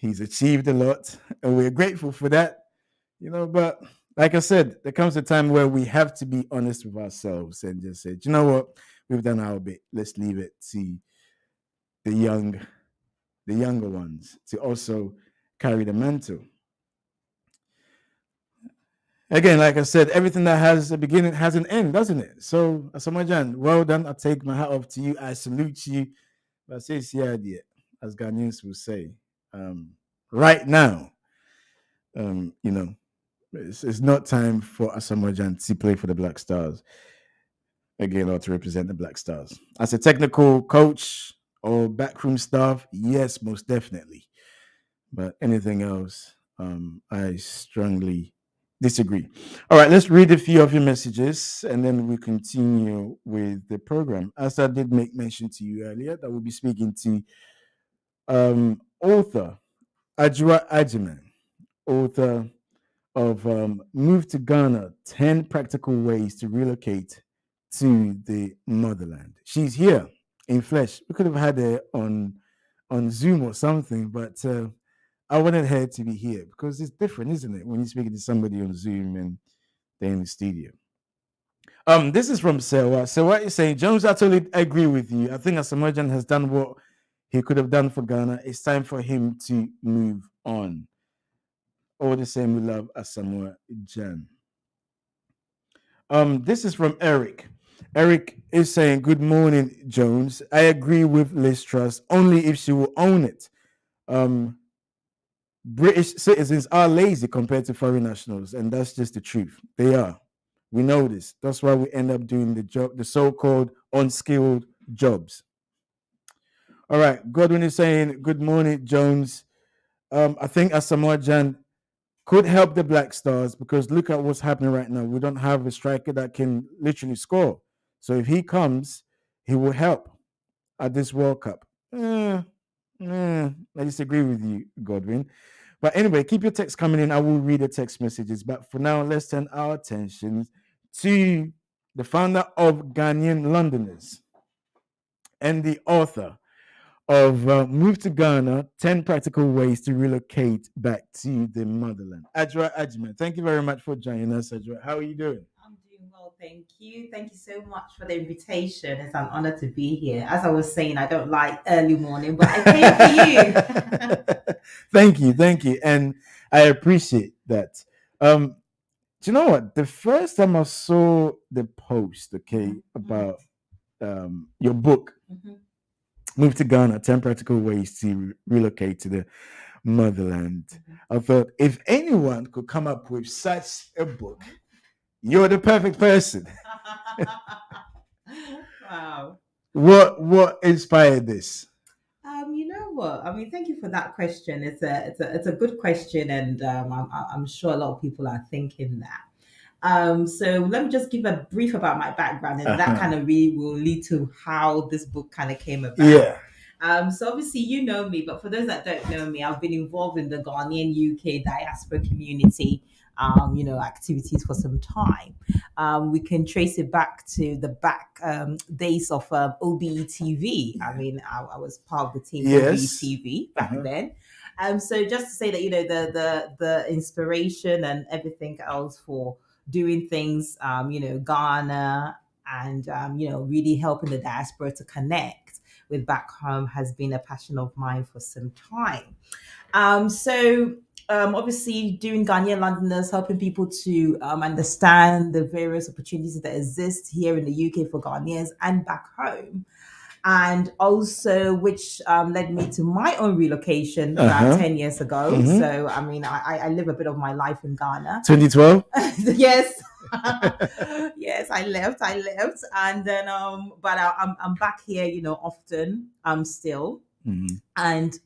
He's achieved a lot, and we're grateful for that, but like I said, there comes a time where we have to be honest with ourselves and just say, you know what, we've done our bit. Let's leave it to the younger ones to also carry the mantle. Again, like I said, everything that has a beginning has an end, doesn't it? So, Asamoah Gyan, well done. I take my hat off to you. I salute you. But I say, as Ghanaians will say, right now, it's not time for Asamoah Gyan to play for the Black Stars again, or to represent the Black Stars. As a technical coach or backroom staff, yes, most definitely. But anything else, I strongly disagree. All right, let's read a few of your messages and then we continue with the program. As I did make mention to you earlier, that we'll be speaking to author Adwoa Agyemang, author of Move to Ghana, 10 Practical Ways to Relocate to the Motherland. She's here in flesh. We could have had her on Zoom or something, but I wanted her to be here because it's different, isn't it, when you're speaking to somebody on Zoom and they're in the studio. This is from Sewa. Sewa is saying, Jones, I totally agree with you. I think Asamoah Gyan has done what he could have done for Ghana. It's time for him to move on. All the same, we love Asamoah Gyan. This is from Eric. Eric is saying, good morning, Jones. I agree with Liz Truss only if she will own it. British citizens are lazy compared to foreign nationals, and that's just the truth. They are. We know this. That's why we end up doing the so-called unskilled jobs. All right. Godwin is saying, good morning, Jones. I think Asamoah Gyan could help the Black Stars because look at what's happening right now. We don't have a striker that can literally score. So if he comes, he will help at this World Cup. I disagree with you, Godwin. But anyway, keep your text coming in. I will read the text messages. But for now, let's turn our attention to the founder of Ghanaian Londoners and the author of Move to Ghana, 10 Practical Ways to Relocate Back to the Motherland. Adwoa Agyemang, thank you very much for joining us, Adwoa. How are you doing? I'm doing well, thank you. Thank you so much for the invitation. It's an honor to be here. As I was saying, I don't like early morning, but I came for you. Thank you. And I appreciate that. Do you know what? The first time I saw the post, about your book, Move to Ghana, 10 Practical Ways to Relocate to the Motherland. I thought if anyone could come up with such a book, You're the perfect person. Wow. What inspired this? You know what? I mean, thank you for that question. It's a good question, and I'm sure a lot of people are thinking that. So let me just give a brief about my background, and that kind of really will lead to how this book kind of came about. Yeah. So obviously you know me, but for those that don't know me, I've been involved in the Ghanaian UK diaspora community, activities for some time. We can trace it back to the days of OBE TV. I mean, I was part of the team Yes. OBE TV back then. So just to say that the inspiration and everything else for doing things, Ghana and really helping the diaspora to connect with back home has been a passion of mine for some time. Obviously, doing Ghanaian Londoners, helping people to understand the various opportunities that exist here in the UK for Ghanaians and back home. And also, which led me to my own relocation about 10 years ago. Mhm. So, I mean, I live a bit of my life in Ghana. 2012. Yes. Yes, I left, and then but I'm back here, often still, and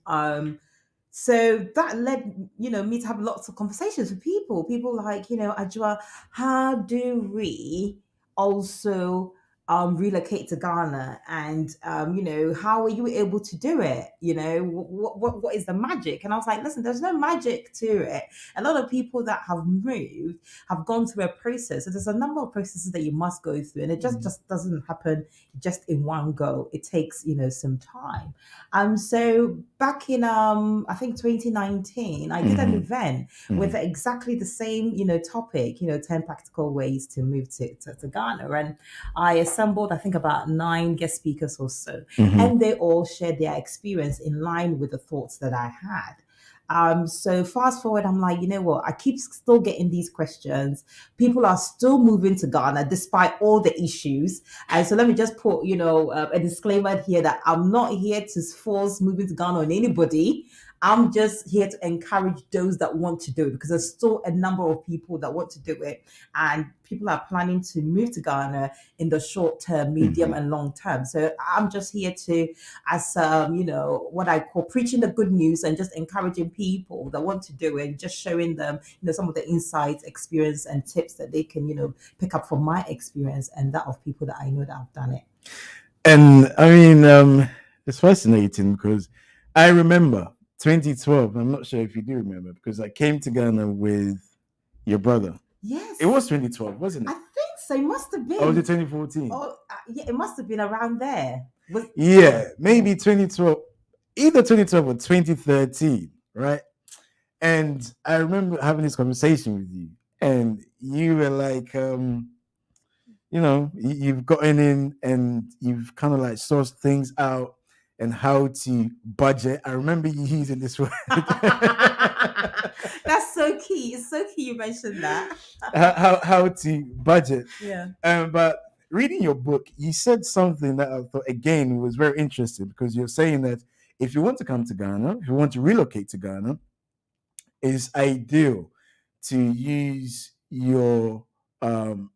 so that led me to have lots of conversations with people like Adwoa, how do we also relocate to Ghana, and how are you able to do it? What is the magic? And I was like, listen, there's no magic to it. A lot of people that have moved have gone through a process. So there's a number of processes that you must go through, and it just doesn't happen just in one go. It takes some time. So back in I think 2019, I did an event with exactly the same topic, 10 practical ways to move to Ghana, and I assembled I think about 9 guest speakers or so, and they all shared their experience in line with the thoughts that I had. So fast forward, I'm like, you know what? I keep still getting these questions. People are still moving to Ghana despite all the issues. And so let me just put, a disclaimer here that I'm not here to force moving to Ghana on anybody. I'm just here to encourage those that want to do it, because there's still a number of people that want to do it. And people are planning to move to Ghana in the short term, medium and long term. So I'm just here to, as what I call preaching the good news and just encouraging people that want to do it, just showing them, some of the insights, experience and tips that they can, pick up from my experience and that of people that I know that have done it. And I mean, it's fascinating because I remember 2012. I'm not sure if you do remember, because I came to Ghana with your brother. Yes. It was 2012, wasn't it? I think so. It must have been. Or was it 2014? Oh, yeah, it must have been around there. Yeah, maybe 2012, either 2012 or 2013, right? And I remember having this conversation with you, and you were like, you've gotten in and you've kind of like sourced things out and how to budget. I remember you using this word. That's so key. It's so key you mentioned that. how to budget. Yeah. But reading your book, you said something that I thought again was very interesting, because you're saying that if you want to come to Ghana, if you want to relocate to Ghana, it's ideal to use your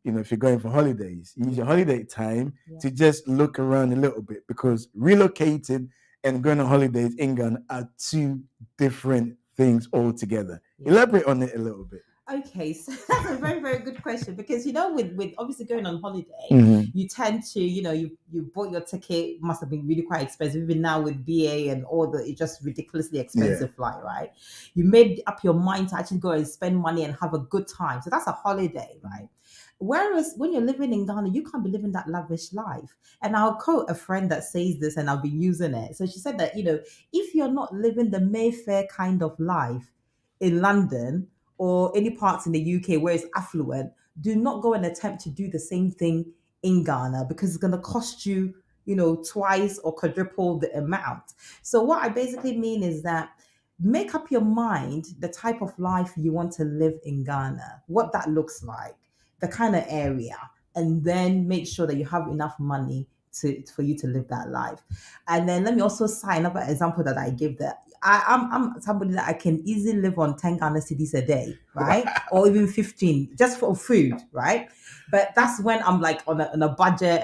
if you're going for holidays, use your holiday time to just look around a little bit, because relocating and going on holidays in Ghana are 2 different things altogether. Elaborate on it a little bit. Okay, so that's a very, very good question, because with obviously going on holiday, you tend to, you bought your ticket, must have been really quite expensive. Even now with BA and all it's just ridiculously expensive flight, right? You made up your mind to actually go and spend money and have a good time. So that's a holiday, right? Whereas when you're living in Ghana, you can't be living that lavish life. And I'll quote a friend that says this, and I've been using it. So she said that, if you're not living the Mayfair kind of life in London or any parts in the UK where it's affluent, do not go and attempt to do the same thing in Ghana, because it's going to cost you, twice or quadruple the amount. So what I basically mean is that make up your mind the type of life you want to live in Ghana, what that looks like, the kind of area, and then make sure that you have enough money for you to live that life. And then let me also cite another example that I give, that I'm somebody that I can easily live on 10 Ghana cedis a day, right? Or even 15 just for food, right? But that's when I'm like on a budget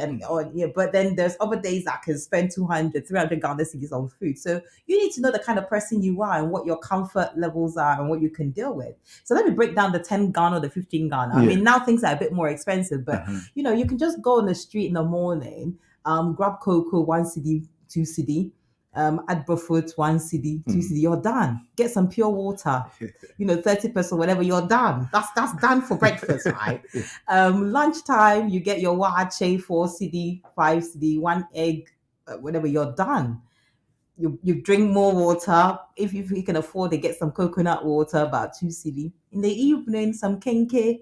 but then there's other days I can spend 200, 300 Ghana cedis on food. So you need to know the kind of person you are and what your comfort levels are and what you can deal with. So let me break down the 10 Ghana or the 15 Ghana. I mean, now things are a bit more expensive, but you can just go on the street in the morning, grab cocoa, 1 cedi, 2 cedi, Adwoa fruit, 1 cedi, 2 cedi, you're done. Get some pure water, 30%, whatever, you're done. That's done for breakfast, right? Lunchtime, you get your wache, 4 cedi, 5 cedi, 1 egg, whatever, you're done. You drink more water. If you can afford to get some coconut water, about 2 cedi. In the evening, some kenke,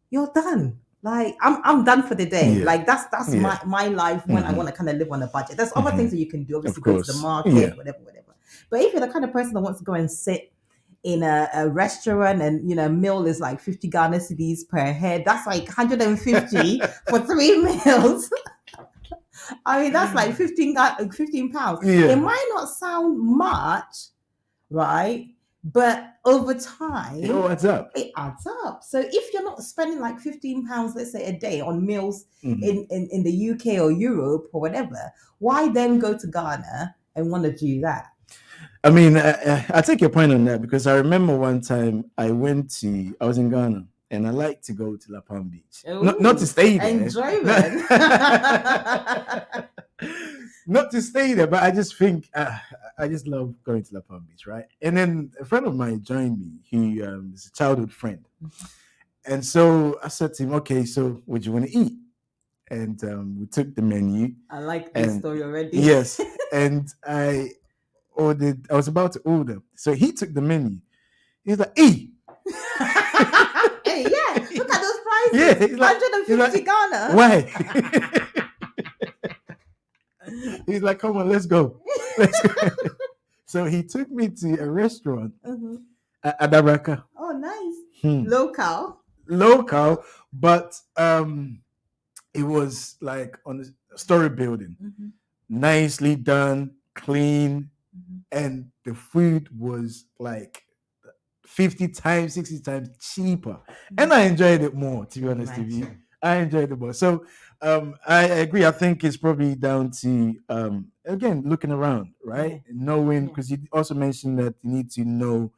you're done. Like I'm done for the day. Like that's my life when I want to kind of live on a budget. There's other things that you can do. Obviously, go to the market, whatever. But if you're the kind of person that wants to go and sit in a restaurant and meal is like 50 Ghana cedis per head, that's like 150 for 3 meals. I mean, that's like 15 pounds. It might not sound much, right? But over time, it adds up. It adds up. So if you're not spending like 15 pounds, let's say, a day on meals in the UK or Europe or whatever, why then go to Ghana and want to do that? I mean, I take your point on that, because I remember one time I was in Ghana, and I like to go to La Palm Beach. Not to stay there. Enjoyment. Not to stay there, but I just think I just love going to La Palm Beach, right? And then a friend of mine joined me. He is a childhood friend. And so I said to him, okay, so what do you want to eat? And we took the menu. I like this story already. Yes. And I was about to order. So he took the menu. He's like, hey, look at those prices. Yeah, he's like, 150 Ghana. Why? He's like, come on, let's go. So he took me to a restaurant at Adaraka. Oh, nice. Local, but it was like on a story building, nicely done, clean, and the food was like 50 times, 60 times cheaper. And I enjoyed it more, to be honest with you. I enjoyed it more. So I agree. I think it's probably down to, again, looking around, right? Knowing, because you also mentioned that you need to know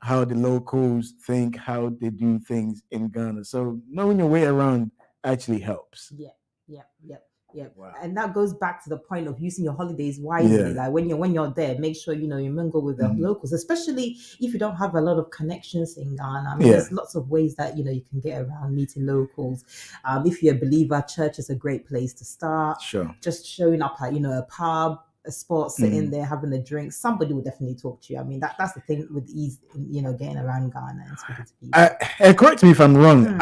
how the locals think, how they do things in Ghana. So knowing your way around actually helps. Yeah. Wow. And that goes back to the point of using your holidays wisely. Like when you're there, make sure you mingle with the locals, especially if you don't have a lot of connections in Ghana. I mean, there's lots of ways that you can get around meeting locals. If you're a believer, church is a great place to start. Sure. Just showing up at a pub, a spot, sitting there having a drink, somebody will definitely talk to you. I mean, that's the thing with ease, getting around Ghana and speaking to people. Correct me if I'm wrong.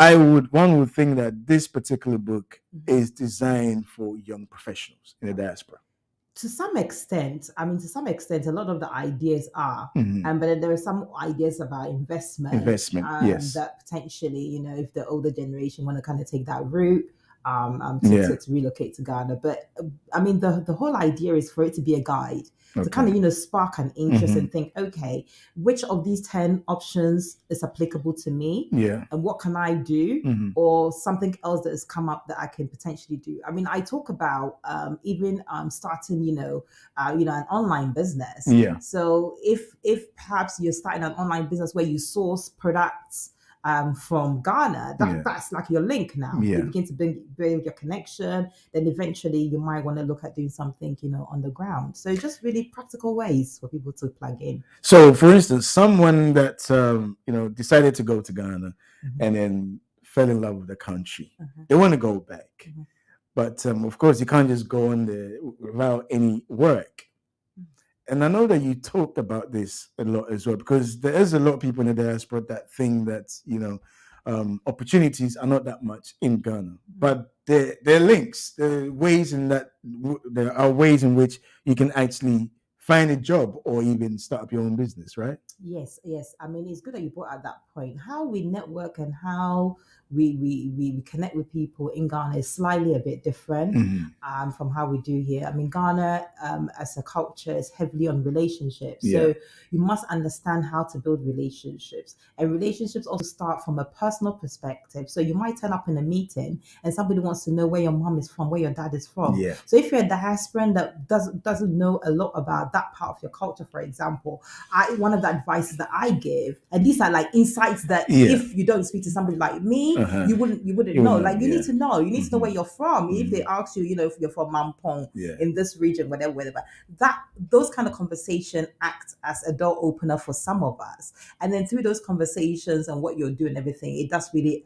One would think that this particular book is designed for young professionals in the diaspora. To some extent, a lot of the ideas are, but then there are some ideas about investment. Yes. That potentially, if the older generation want to kind of take that route, to relocate to Ghana. But I mean, the whole idea is for it to be a guide, to kind of spark an interest and think, okay, which of these 10 options is applicable to me? Yeah. And what can I do? Or something else that has come up that I can potentially do. I mean, I talk about even starting, an online business. Yeah. So if perhaps you're starting an online business where you source products from Ghana, that's like your link now. You begin to build your connection, then eventually you might want to look at doing something, on the ground. So just really practical ways for people to plug in. So for instance, someone that decided to go to Ghana and then fell in love with the country, they want to go back. But of course you can't just go on there without any work. And I know that you talked about this a lot as well, because there is a lot of people in the diaspora that think that, opportunities are not that much in Ghana. But there are links, there are ways in which you can actually find a job or even start up your own business, right? Yes. I mean, it's good that you brought out that point. How we network and how we connect with people in Ghana is slightly a bit different from how we do here. I mean, Ghana as a culture is heavily on relationships. So you must understand how to build relationships. And relationships also start from a personal perspective. So you might turn up in a meeting and somebody wants to know where your mom is from, where your dad is from. Yeah. So if you're a diasporan that doesn't know a lot about that part of your culture, for example, one of the advices that I give, and these are like insights that if you don't speak to somebody like me, you wouldn't know. Like you need to know. You need to know where you're from. If they ask you, if you're from Mampong in this region, whatever, those kind of conversation act as a door opener for some of us. And then through those conversations and what you're doing, everything, it does really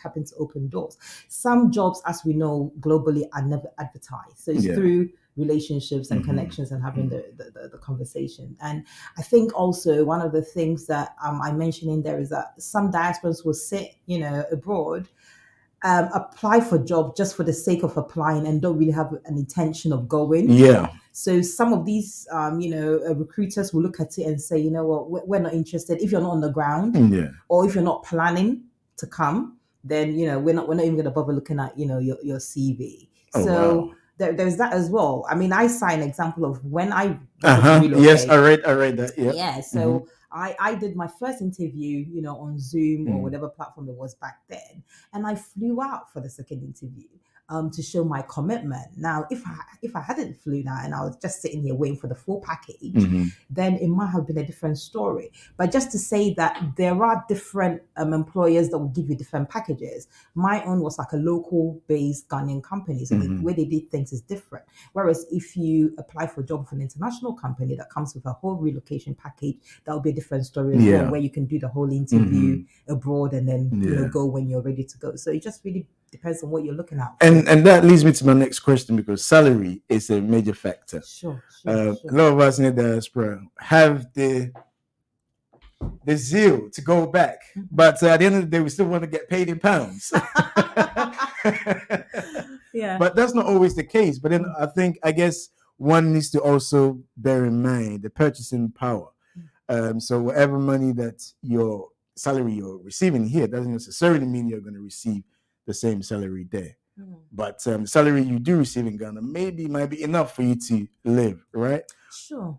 happen to open doors. Some jobs, as we know, globally are never advertised. So it's through relationships and connections and having the conversation. And I think also one of the things that I mentioned in there is that some diasporans will sit, abroad, apply for jobs just for the sake of applying and don't really have an intention of going. Yeah. So some of these, recruiters will look at it and say, you know what, we're not interested if you're not on the ground, or if you're not planning to come, then we're not even going to bother looking at your CV. Wow. There's that as well. I mean, I saw an example of when I relocated. Yes, I read that. Yeah. So I did my first interview, on Zoom or whatever platform it was back then, and I flew out for the second interview to show my commitment. Now, if I hadn't flown out and I was just sitting here waiting for the full package, then it might have been a different story. But just to say that there are different employers that will give you different packages. My own was like a local-based Ghanaian company, so the way they did things is different. Whereas if you apply for a job for an international company that comes with a whole relocation package, that will be a different story as well, where you can do the whole interview abroad and then go when you're ready to go. So it just really depends on what you're looking at. And that leads me to my next question, because salary is a major factor. Sure. A lot of us in the diaspora have the zeal to go back, but at the end of the day, we still want to get paid in pounds. But that's not always the case. But then I guess one needs to also bear in mind the purchasing power. So whatever money that your salary you're receiving here doesn't necessarily mean you're going to receive the same salary there. But the salary you do receive in Ghana might be enough for you to live, right? Sure.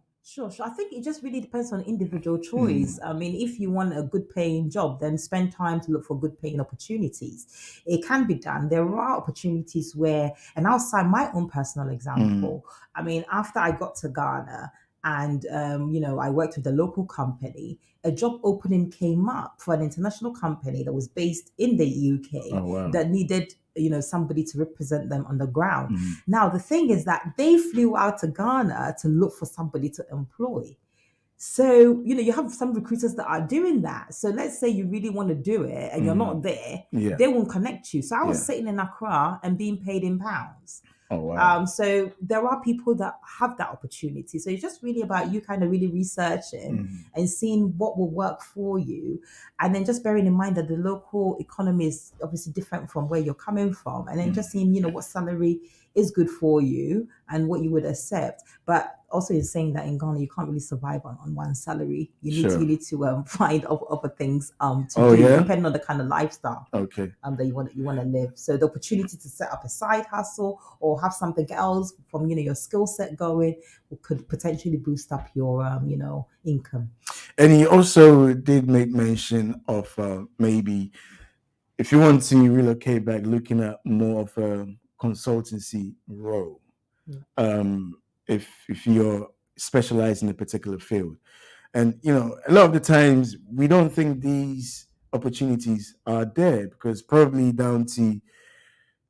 I think it just really depends on individual choice. I mean, if you want a good paying job, then spend time to look for good paying opportunities. It can be done. There are opportunities where, and I'll cite my own personal example. I mean, after I got to Ghana and, I worked with a local company, a job opening came up for an international company that was based in the UK that needed somebody to represent them on the ground. Now, the thing is that they flew out to Ghana to look for somebody to employ. So, you have some recruiters that are doing that. So let's say you really want to do it and you're not there, they won't connect you. So I was sitting in Accra and being paid in pounds. So there are people that have that opportunity. So it's just really about you kind of really researching and seeing what will work for you. And then just bearing in mind that the local economy is obviously different from where you're coming from. And then just seeing, what salary is good for you and what you would accept. But also in saying that in Ghana, you can't really survive on one salary. You need to find other things to do, depending on the kind of lifestyle that you want to live. So the opportunity to set up a side hustle or have something else from your skill set going could potentially boost up your income. And he also did make mention of maybe if you want to relocate back, looking at more of a consultancy role. If you're specialized in a particular field. And, a lot of the times we don't think these opportunities are there because probably down to,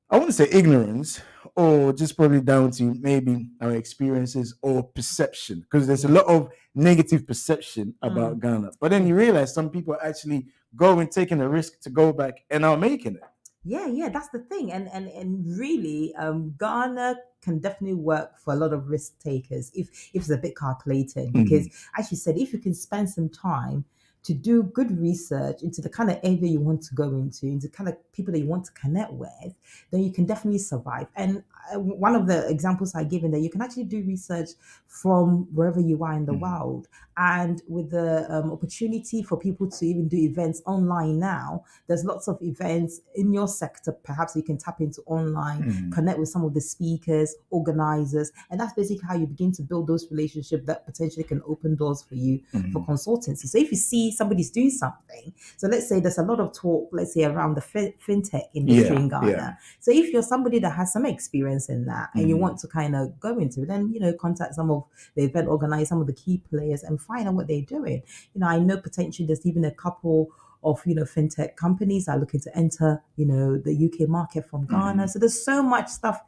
I want to say ignorance, or just probably down to maybe our experiences or perception, because there's a lot of negative perception about Ghana. But then you realize some people are actually going, taking a risk to go back and are making it. Yeah, that's the thing. And really, Ghana can definitely work for a lot of risk takers if it's a bit calculated. Because as you said, if you can spend some time to do good research into the kind of area you want to go into the kind of people that you want to connect with, then you can definitely survive. And one of the examples I give in there, you can actually do research from wherever you are in the world. And with the opportunity for people to even do events online now, there's lots of events in your sector. Perhaps you can tap into online, connect with some of the speakers, organizers, and that's basically how you begin to build those relationships that potentially can open doors for you for consultancy. So if you see somebody's doing something, so let's say there's a lot of talk, let's say around the fintech industry in Ghana. So if you're somebody that has some experience in that and you want to kind of go into it, then, contact some of the event organizers, some of the key players, and find out what they're doing. I know potentially there's even a couple of, fintech companies that are looking to enter, the UK market from Ghana. So there's so much stuff,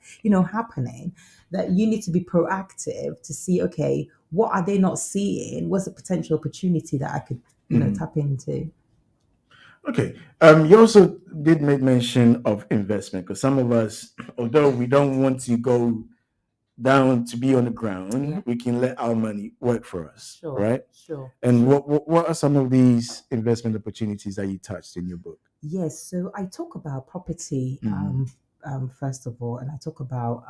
happening that you need to be proactive to see, okay, what are they not seeing? What's the potential opportunity that I could, tap into? Okay. You also did make mention of investment, because some of us, although we don't want to go down to be on the ground, we can let our money work for us, right? Sure. And what are some of these investment opportunities that you touched in your book? Yes, so I talk about property first of all, and I talk about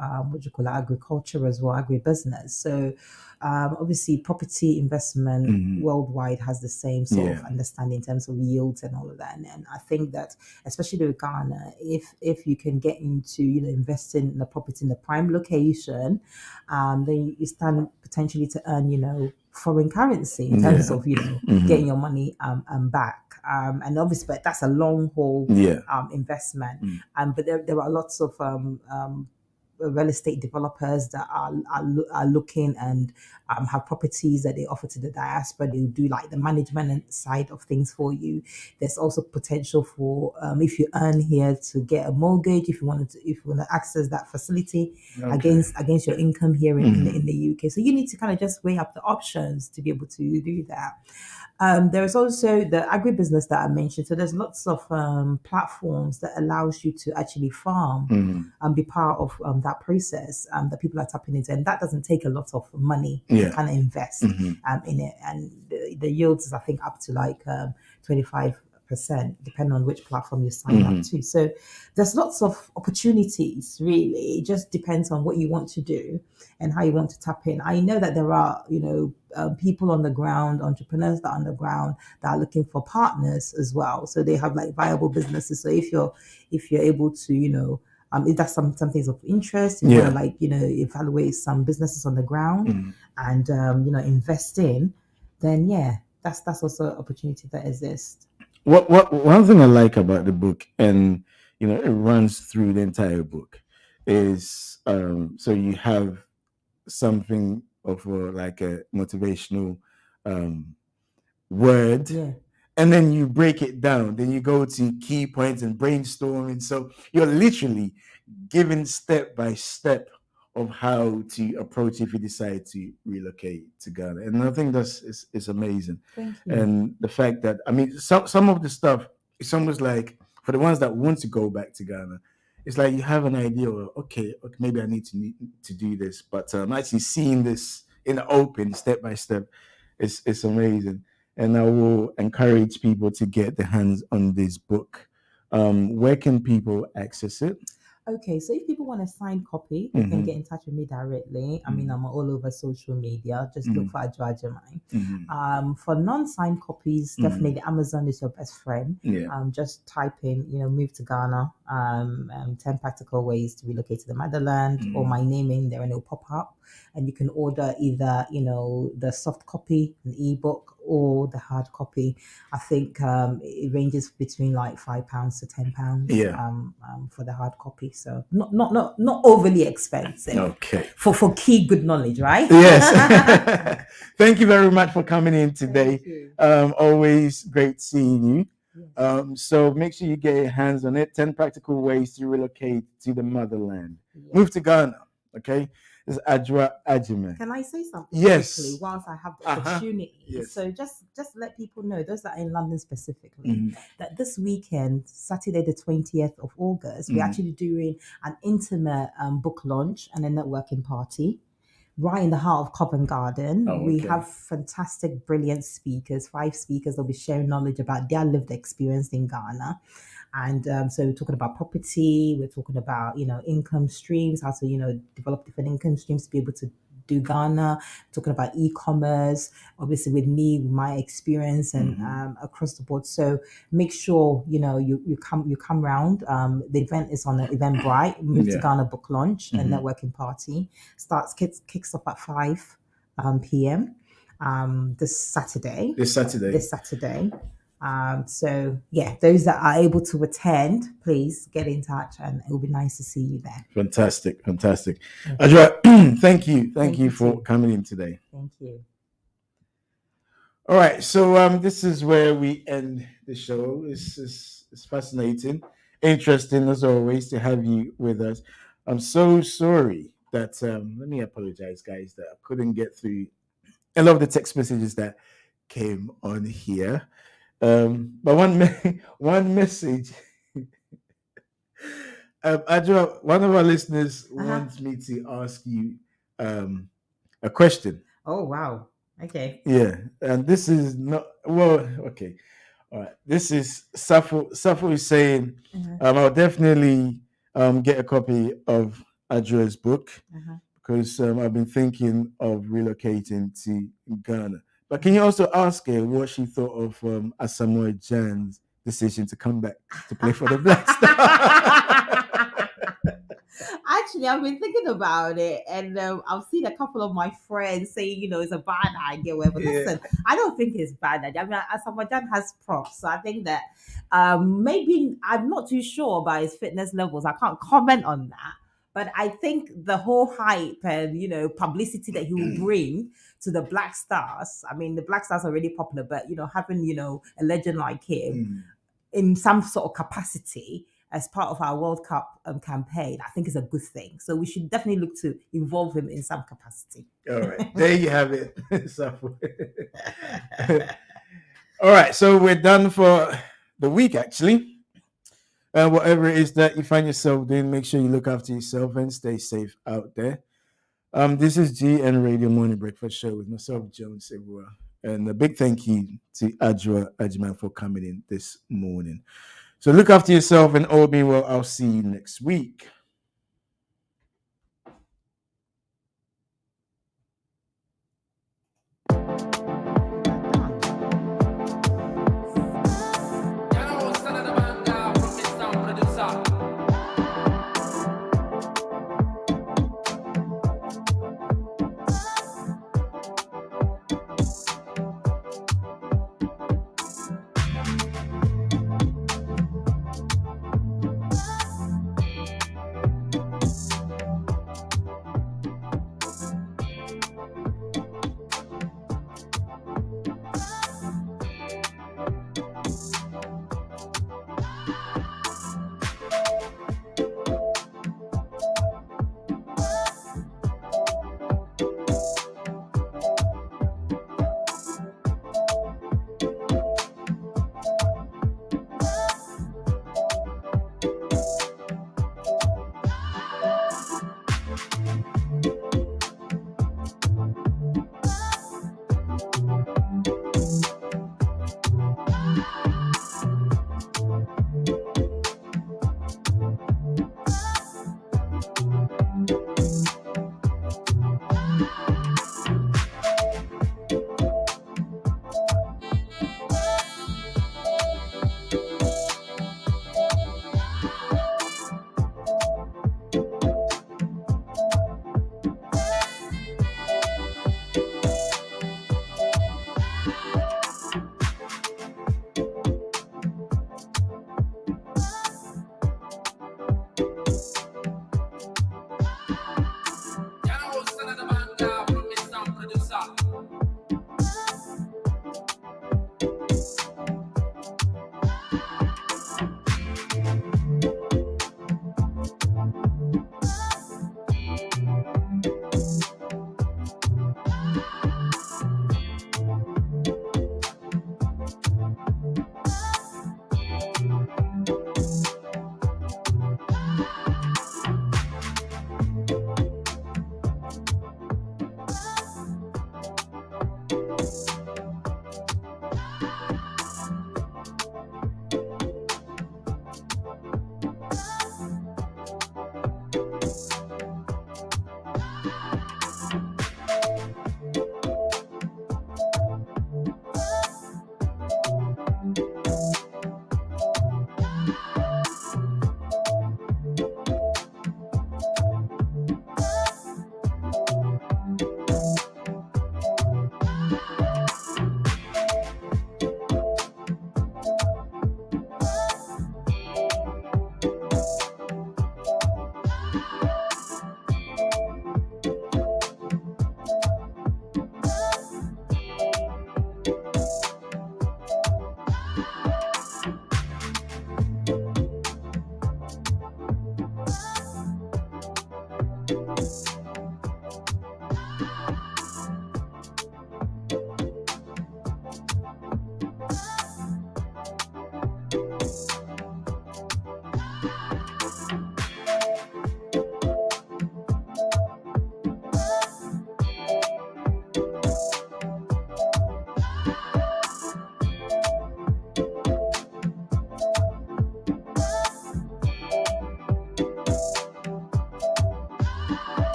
agriculture as well, agribusiness. So obviously property investment worldwide has the same sort of understanding in terms of yields and all of that. And I think that especially with Ghana, if you can get into investing in the property in the prime location, then you stand potentially to earn foreign currency in terms of getting your money back. And obviously, but that's a long haul investment. But there are lots of real estate developers that are looking and have properties that they offer to the diaspora. They'll do like the management side of things for you. There's also potential for if you earn here to get a mortgage if you want to access that facility against your income here in the UK. So you need to kind of just weigh up the options to be able to do that. There is also the agribusiness that I mentioned. So there's lots of platforms that allows you to actually farm and be part of that process that people are tapping into. And that doesn't take a lot of money to kind of invest in it. And the yields is, I think, up to like 25%, depending on which platform you sign up to. So there's lots of opportunities, really. It just depends on what you want to do and how you want to tap in. I know that there are, people on the ground, entrepreneurs that are on the ground that are looking for partners as well. So they have like viable businesses. So if you're able to, if that's something of interest, you want to like, evaluate some businesses on the ground and, invest in, then that's also an opportunity that exists. One thing I like about the book, and it runs through the entire book, is so you have something of like a motivational word, and then you break it down. Then you go to key points and brainstorming. So you're literally given step by step of how to approach if you decide to relocate to Ghana. And I think that's is amazing. Thank you. And the fact that, I mean, some of the stuff, it's almost like for the ones that want to go back to Ghana, it's like you have an idea of, okay, maybe I need to do this. But actually seeing this in the open, step by step, it's amazing. And I will encourage people to get their hands on this book. Where can people access it? Okay, so if people want a signed copy, they can get in touch with me directly. I mean, I'm all over social media. Just look for Adwoa Agyemang. For non-signed copies, definitely Amazon is your best friend. Just type in, move to Ghana, 10 practical ways to relocate to the motherland, or my name in there, and it'll pop up. And you can order either, the soft copy, an ebook, or the hard copy. I think it ranges between like £5 to £10 for the hard copy. So not overly expensive. Okay. For key good knowledge, right? Yes. Thank you very much for coming in today. Always great seeing you. So make sure you get your hands on it. 10 practical ways to relocate to the motherland. Move to Ghana. Okay. This is Adwoa Agyemang. Can I say something quickly whilst I have the opportunity? Yes. So just let people know, those that are in London specifically, that this weekend, Saturday the 20th of August, we're actually doing an intimate book launch and a networking party right in the heart of Covent Garden. We have fantastic, brilliant speakers, 5 speakers that will be sharing knowledge about their lived experience in Ghana. And so we're talking about property, we're talking about, income streams, how to, develop different income streams to be able to do Ghana, talking about e-commerce, obviously with me, my experience and across the board. So make sure, you come round. The event is on the Eventbrite, Move to Ghana book launch and networking party. Kicks off at 5 p.m. This Saturday. So yeah, those that are able to attend, please get in touch, and it will be nice to see you there. Fantastic. Adwoa, thank you for coming in today. Thank you. All right, so this is where we end the show. It's fascinating, interesting as always to have you with us. I'm so sorry that let me apologize, guys, that I couldn't get through a lot of the text messages that came on here. But one message. Adwoa, one of our listeners wants me to ask you a question. Oh wow! Okay. Yeah, and this is not okay. All right, this is Safo is saying, I'll definitely get a copy of Adwoa's book because I've been thinking of relocating to Ghana. But can you also ask her what she thought of Asamoah Gyan's decision to come back to play for the Blackstars? Actually, I've been thinking about it, and I've seen a couple of my friends saying, it's a bad idea, whatever. Listen, I don't think it's bad idea. I mean, Asamoah Gyan has props, so I think that maybe I'm not too sure about his fitness levels. I can't comment on that. But I think the whole hype and, publicity that he will bring to the Blackstars, I mean, the Blackstars are really popular, but, having, a legend like him in some sort of capacity as part of our World Cup campaign, I think is a good thing. So we should definitely look to involve him in some capacity. All right. There you have it. All right. So we're done for the week, actually. Whatever it is that you find yourself doing, make sure you look after yourself and stay safe out there. This is GN Radio Morning Breakfast Show with myself, Jones Adwoa. And a big thank you to Adwoa Agyemang for coming in this morning. So look after yourself and all being well. I'll see you next week.